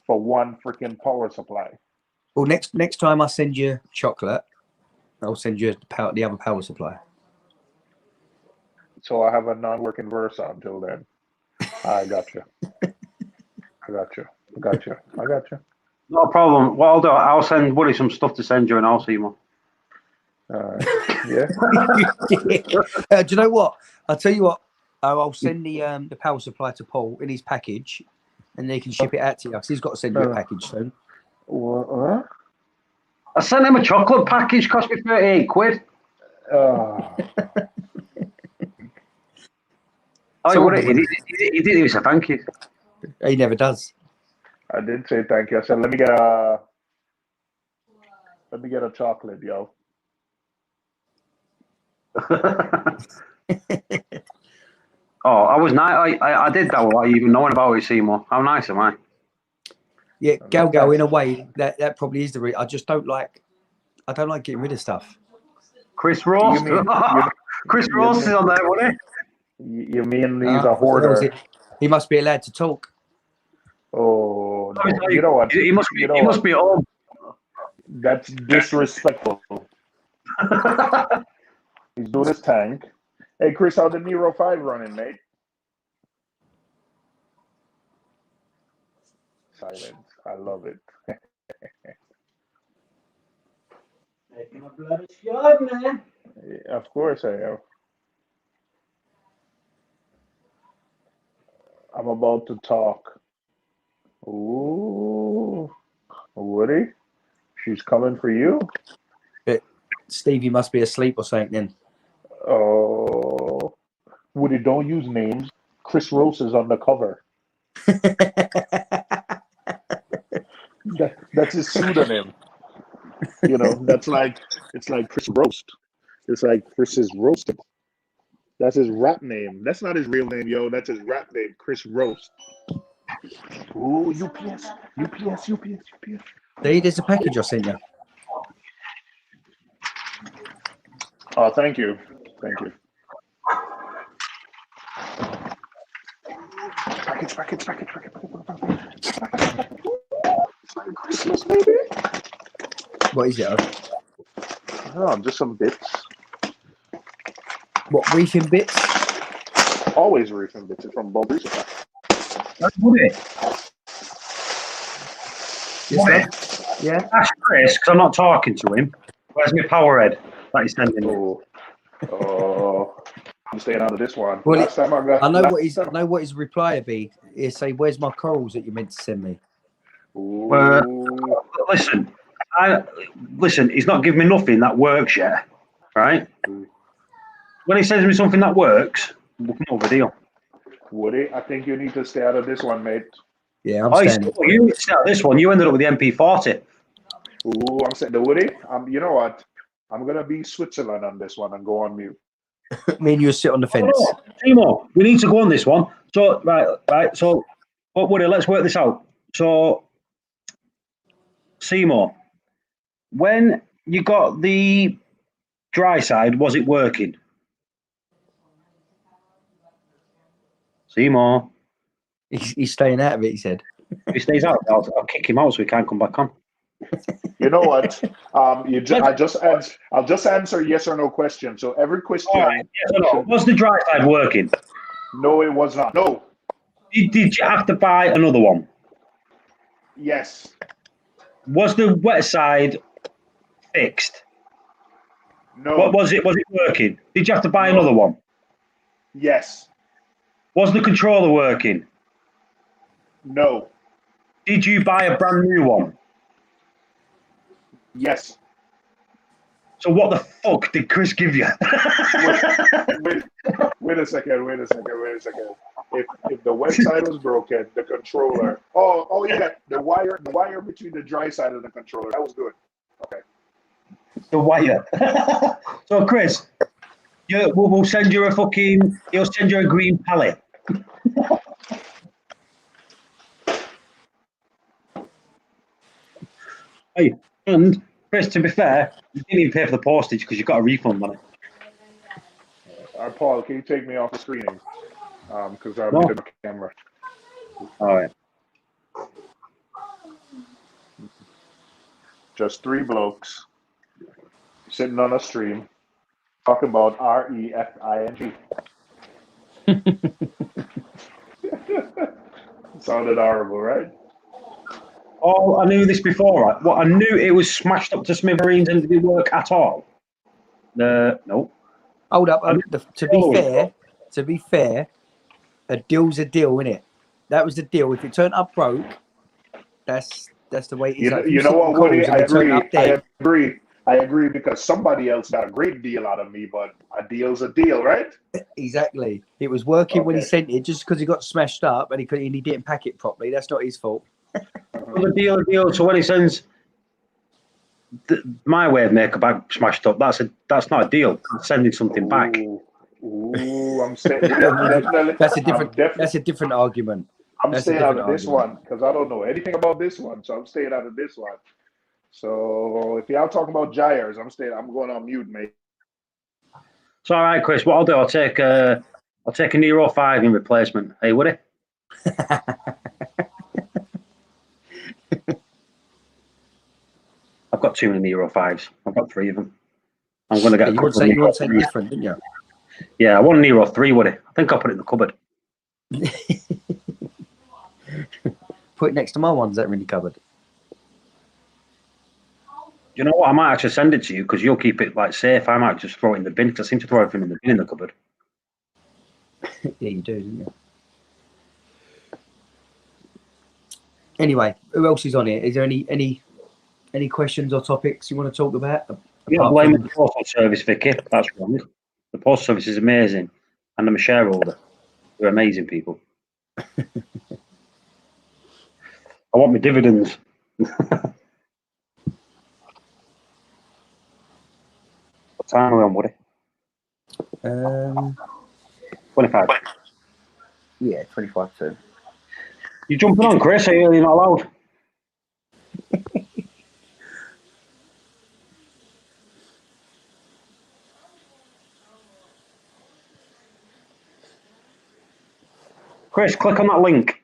for one freaking power supply. Well, next time I send you chocolate, I'll send you the other power supply. So I have a non-working Versa until then. I got you. I got you. No problem. What I'll do, I'll send Woody some stuff to send you, and I'll see you. Yeah. Do you know what? I'll tell you what. I'll send the power supply to Paul in his package, and they can ship it out to you. Because he's got to send you a package soon. What? I sent him a chocolate package, cost me 38 quid. So Woody, he did say thank you. He never does. I did say thank you. I said let me get a chocolate, yo. I was nice. I did that without even knowing about it, Seymour. How nice am I? Yeah, Gal, in a way, that probably is the reason. I just don't like getting rid of stuff. Chris Ross. Chris Ross is on there, wasn't You mean he's a hoarder? He must be allowed to talk. Oh, no. You know what? He must be at home. That's disrespectful. He's doing his tank. Hey, Chris, how the Nero 5 running, mate? Silence. I love it. Making a bloody shot, man. Yeah, of course I am. I'm about to talk. Ooh, Woody, she's coming for you. Stevie must be asleep or something then. Oh, Woody, don't use names. Chris Rose is on the cover. That's his pseudonym. You know, it's like Chris Roast. It's like Chris is roasted. That's his rap name. That's not his real name, yo. That's his rap name, Chris Roast. Ooh, UPS. There's a package I sent you. Oh, thank you. Package. Christmas, baby. What is it? Oh, just some bits. What, reefing bits? Always reefing bits. It's from Bob Reefer. That's Woody. Yes, yeah. Ask Chris, because I'm not talking to him. Where's my power head that he's sending me? Oh, I'm staying out of this one. Well, last time I got. I know what his reply would be. He'd say, "Where's my corals that you meant to send me?" Listen. He's not giving me nothing that works yet, right? When he sends me something that works, we'll come over a deal. Woody, I think you need to stay out of this one, mate. Yeah, I'm standing. You need to start this one. You ended up with the MP40. Ooh, I'm saying the Woody. You know what? I'm gonna be Switzerland on this one and go on mute. Me and you sit on the fence. Timo, we need to go on this one. So right. So, but Woody, let's work this out. So, Seymour, when you got the dry side, was it working? Seymour, He's staying out of it. He said. if he stays out, I'll kick him out so he can't come back on. You know what? I'll just answer yes or no question. So every question. All right, yes or no? Was the dry side working? No, it was not. No. Did you have to buy another one? Yes. Was the wet side fixed? No. What was it? Was it working? Did you have to buy another one? Yes. Was the controller working? No. Did you buy a brand new one? Yes. So what the fuck did Chris give you? Wait a second. If the wet side was broken, the controller. Oh yeah, the wire between the dry side and the controller. That was good. Okay. The wire. So Chris, we'll send you he'll send you a green pallet. Hey, and Chris, to be fair, you didn't even pay for the postage because you got a refund on it. Paul, can you take me off the screening? Because I'm in the camera. All right. Just three blokes sitting on a stream talking about REFING. Sounded horrible, right? Oh, I knew this before. Right? Well, I knew it was smashed up to smithereens and didn't work at all. No. Hold up. To be fair, a deal's a deal, innit? That was the deal. If it turned up broke, that's the way it is. You know what, Woody? I agree because somebody else got a great deal out of me, but a deal's a deal, right? Exactly. It was working when he sent it, just because he got smashed up and he didn't pack it properly. That's not his fault. Well, a deal. So when he sends my way of make a bag smashed up, that's not a deal. I'm sending something back. Ooh, I'm saying That's a different argument. I'm staying out of this one because I don't know anything about this one, so I'm staying out of this one. So if y'all talking about gyres, I'm going on mute, mate. So all right, Chris. What I'll do, I'll take a Nero 5 in replacement. Hey, Woody. I've got too many Nero 5s. I've got 3 of them. I'm going to get Yeah, a you couple want of Nero something 3s. different, didn't you? Yeah, I want a Nero 3, Woody. I think I'll put it in the cupboard. Put it next to my ones that are in the cupboard. You know what? I might actually send it to you because you'll keep it like safe. I might just throw it in the bin because I seem to throw everything in the bin in the cupboard. Yeah, you do, don't you? Anyway, who else is on here? Is there any questions or topics you want to talk about? You're not blaming the postal service, Vicky. That's wrong. The postal service is amazing, and I'm a shareholder. They're amazing people. I want my dividends. What time are we on, Woody? 25. Yeah, 25-2. You jumping on, Chris? Are you really not allowed? Chris, click on that link.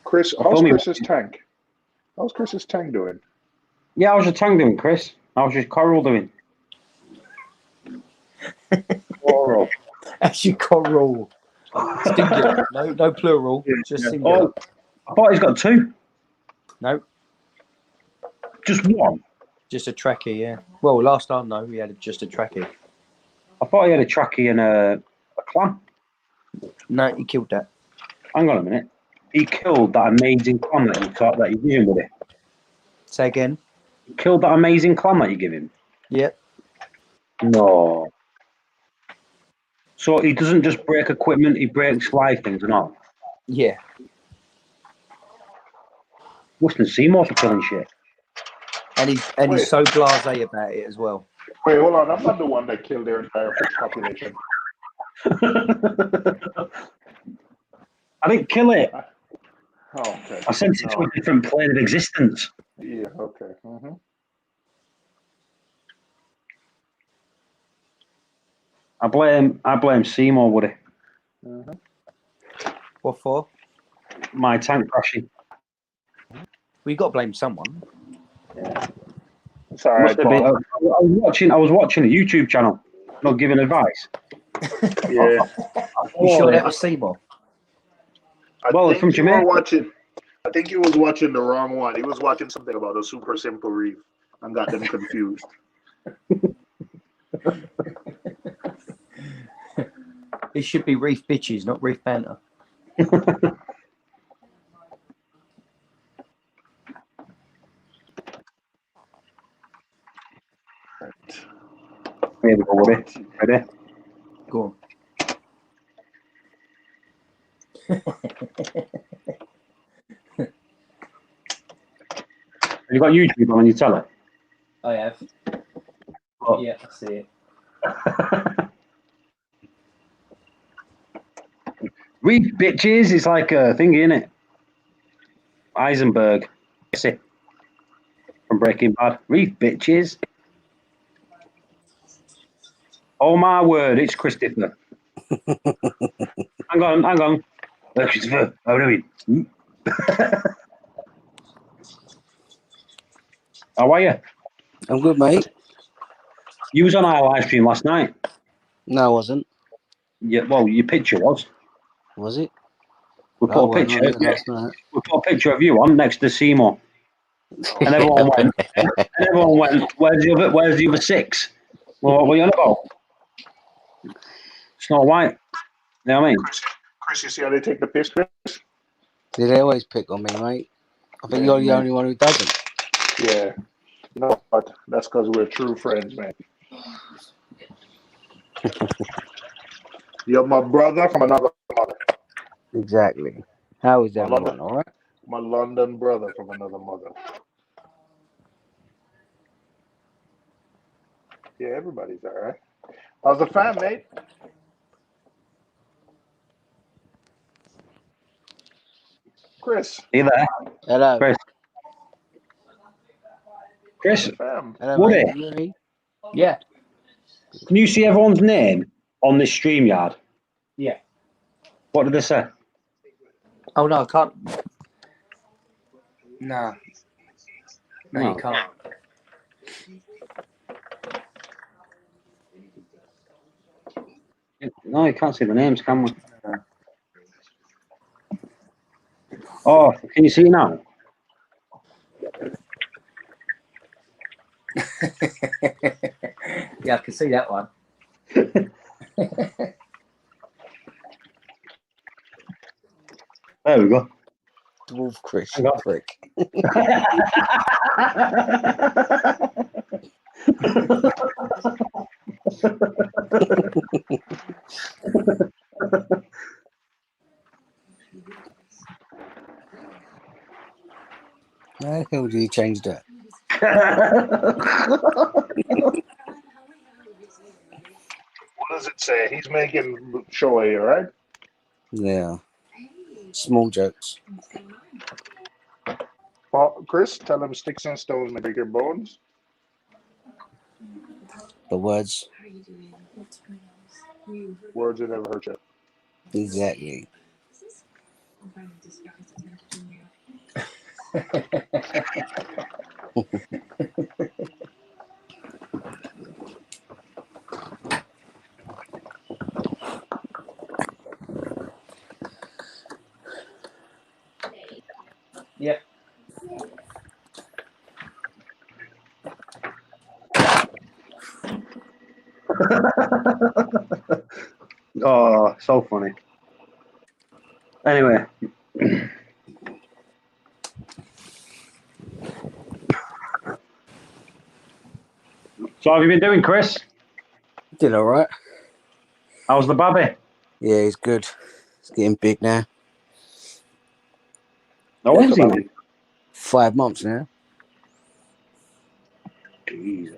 Chris, I'll how's film you. Chris's tank? How's Chris's tank doing? Yeah, how's your tongue doing, Chris? How's your coral doing? Coral. That's your coral. Singular. No plural. Just Yeah. singular. Oh, I thought he's got 2. No, Just 1. just a trachea, yeah. Well, last time, no, we had just a trachea. I thought he had a trachea and a clam. No, he killed that. Hang on a minute. He killed that amazing clam that you thought that you gave him with it. Say again. He killed that amazing clam that you give him. Yep. No. So he doesn't just break equipment, he breaks live things and all. Yeah. Worse than Seymour for killing shit. And he's so blasé about it as well. Wait, hold on. I'm not the one that killed their entire population. I didn't kill it. Oh, okay. I sent it to a different plane of existence. Yeah, okay. Mm-hmm. I blame Seymour, Woody. Mm-hmm. What for? My tank crashing. Well, you got to blame someone. It's all right, Must have been, I Paul. was watching a YouTube channel, not giving advice. Yeah. You sure that was Seymour? Well, it's from Jamaica. I think he was watching the wrong one. He was watching something about a super simple reef and got them confused. It should be Reef Bitches, not Reef Banter. Here we go, Woody. Ready? Go on. Have you got YouTube on your telly? I have. Oh. Yeah, I see it. Reef bitches is like a thingy, isn't it? Eisenberg. Jesse from Breaking Bad. Reef bitches. Oh my word, it's Christopher. hang on. Christopher, how are you doing? How are you? I'm good, mate. You was on our live stream last night. No, I wasn't. Yeah, well, your picture was. Was it? We put a picture. Not last night. We put a picture of you on next to Seymour, and everyone went. Where's the other 6? Well, what were you on about? Snow White. You know what I mean? Chris, you see how they take the piss, Chris? They always pick on me, mate. I think you're the only one who doesn't. Yeah. You know what? That's because we're true friends, man. You're my brother from another mother. Exactly. How is My everyone, London, all right? my London brother from another mother. Yeah, everybody's all right. How's the fam, mate? Chris. Are you there? Hello. Chris, Fam. Hello, Woody, mate. Can you hear me? Yeah. can you see everyone's name on this StreamYard? Yeah. What did they say? Oh no, I can't. No, No. you can't. No, you can't see the names, can we? Oh, can you see it now? Yeah, I can see that one. There we go. Dwarf Chris, Hang on. prick. How the hell do you change that? What does it say? He's making showy, right? Yeah. Small jokes. Well, Chris, tell him sticks and stones may break your bones. The words. Words that never hurt you. Exactly. Yep. Oh, so funny. Anyway. So, how have you been doing, Chris? Did all right. How's the babby? Yeah, he's good. He's getting big now. How old is he now? 5 months now. Jesus.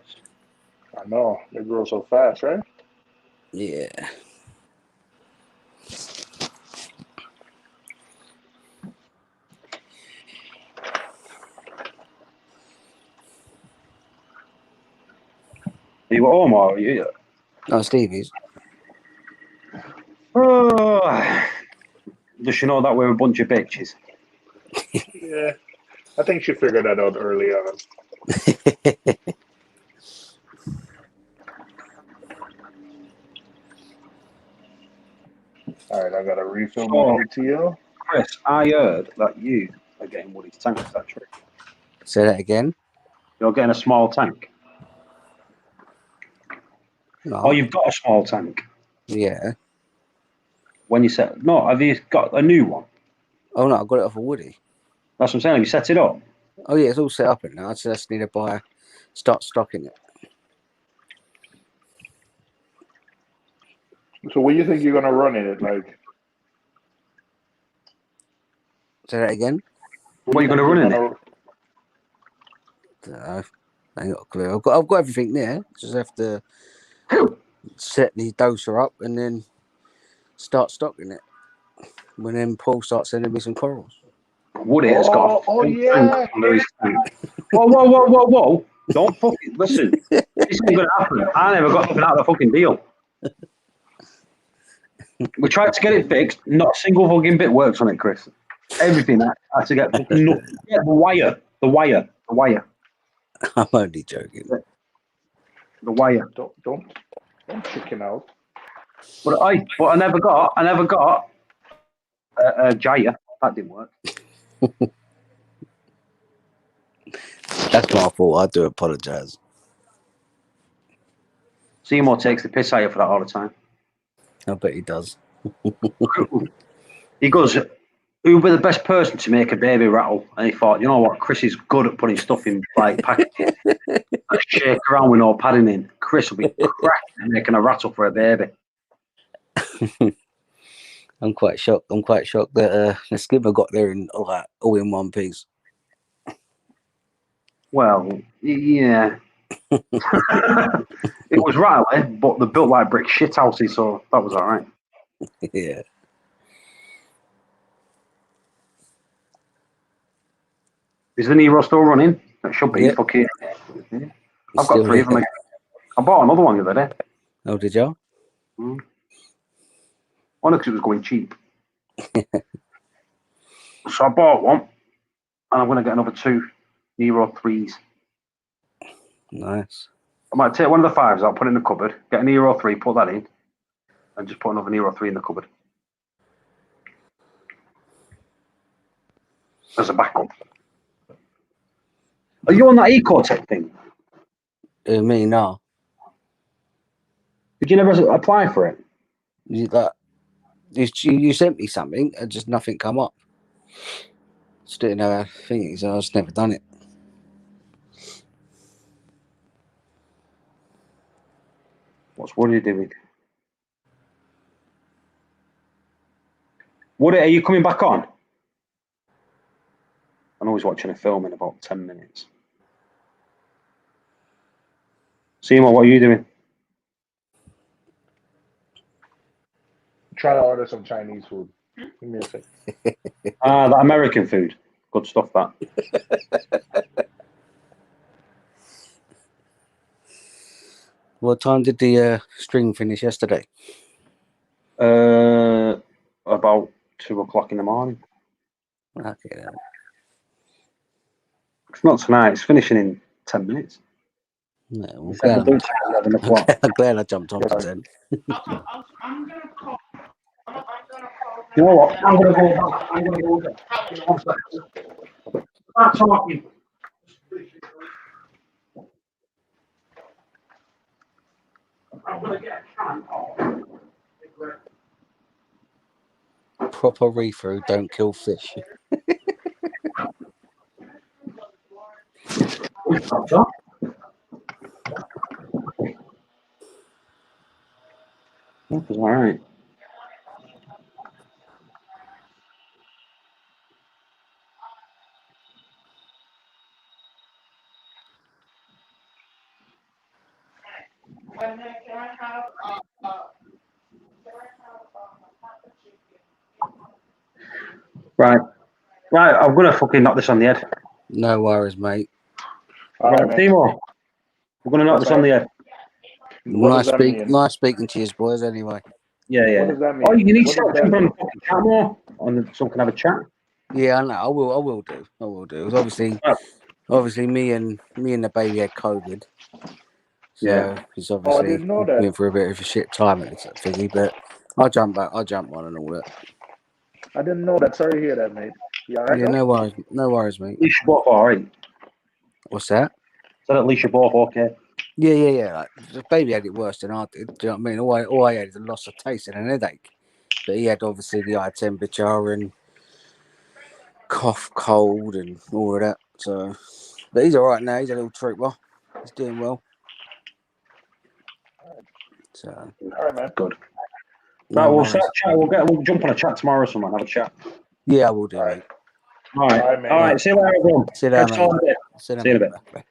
I know. They grow so fast, right? Yeah. Are you at home or are you? Oh, Stevie's. Oh, does she know that we're a bunch of bitches? Yeah. I think she figured that out early on. All right, I got to refill my ATL. Chris, I heard that you are getting Woody's tank. Is that true? Say that again. You're getting a small tank. No. Oh, you've got a small tank. Yeah. When you set no, have you got a new one? Oh no, I got it off of Woody. That's what I'm saying. Have you set it up? Oh yeah, it's all set up in now. I just need to start stocking it. So what do you think you're going to run in it? Like, Say that again. What are you going to run in it? Dunno. I ain't got a clue. I've got everything there. Just have to set the doser up and then start stocking it. When then Paul starts sending me some corals. Woody has got a full yeah. tank under his tank. Whoa. Don't fucking listen. This ain't going to happen. I never got nothing out of the fucking deal. We tried to get it fixed. Not a single fucking bit works on it, Chris. Everything I had to get fucking the wire. I'm only joking. The wire. Don't chicken out. But I never got a Jaya. That didn't work. That's my fault. I do apologise. Seymour takes the piss out of you for that all the time. I bet he does. He goes, who would be the best person to make a baby rattle? And he thought, you know what, Chris is good at putting stuff in like packages. I shake around with no padding in. Chris will be cracking and making a rattle for a baby. I'm quite shocked. That the skipper got there in all in one piece. Well, yeah. It was rattly, but they're built like brick shit houses, so that was all right. Yeah. Is the Nero still running? That should be. Yep. Fucking. I've Still got 3 of them. I bought another one the other day. Oh, did you? Only because it was going cheap. So I bought one, and I'm going to get another 2 Nero 3s. Nice. I might take one of the 5s out, put it in the cupboard, get a Nero 3, put that in, and just put another Nero 3 in the cupboard. As a backup. Are you on that Ecotech thing? Me, no. Did you never apply for it? You sent me something and just nothing come up. Just didn't know how to think, so I've just never done it. What are you doing? Are you coming back on? I'm always watching a film in about 10 minutes. Seymour, what are you doing? Trying to order some Chinese food. Give me a sec. That American food. Good stuff, that. What time did the string finish yesterday? About 2 o'clock in the morning. Okay, then. It's not tonight. It's finishing in 10 minutes. No, I'm It's 11 o'clock. I'm glad I jumped on for 10. I'm gonna call. You know what? I'm going to go back. I'm going to go back. One second. Start talking. I'm going to get a can of. Proper reefer who don't kill fish. That's all right. Right. I'm going to fucking knock this on the head. No worries, mate. All right, man. Timo, we're going to knock this on the head. What does that mean? Nice speaking to you, boys, anyway. Yeah. What does that mean? Oh, you need to What start does that jumping on mean? the fucking camera so we can have a chat. Yeah, I know. I will do. It was obviously me and the baby had COVID. So Yeah. it's I obviously didn't know that. went for a bit of a shit time at this thingy, but I'll jump on and all that. I didn't know that. Sorry to hear that, mate. You all right? Yeah, though? no worries, mate. At least you're both all right. What's that? So at least you're both okay. Yeah. Like, the baby had it worse than I did. Do you know what I mean? All I had is a loss of taste and an headache. But he had obviously the high temperature and cough, cold, and all of that. So, but he's all right now. He's a little trooper. He's doing well. So, All right, man. Good. no Right, we'll worries. start chat. We'll jump on a chat tomorrow or something. Have a chat. Yeah, I will do, All mate. right. All right. Man. All right. See you later, everyone. Sit down, Catch mate. you in a bit. See you See you in a mate. bit. Bye.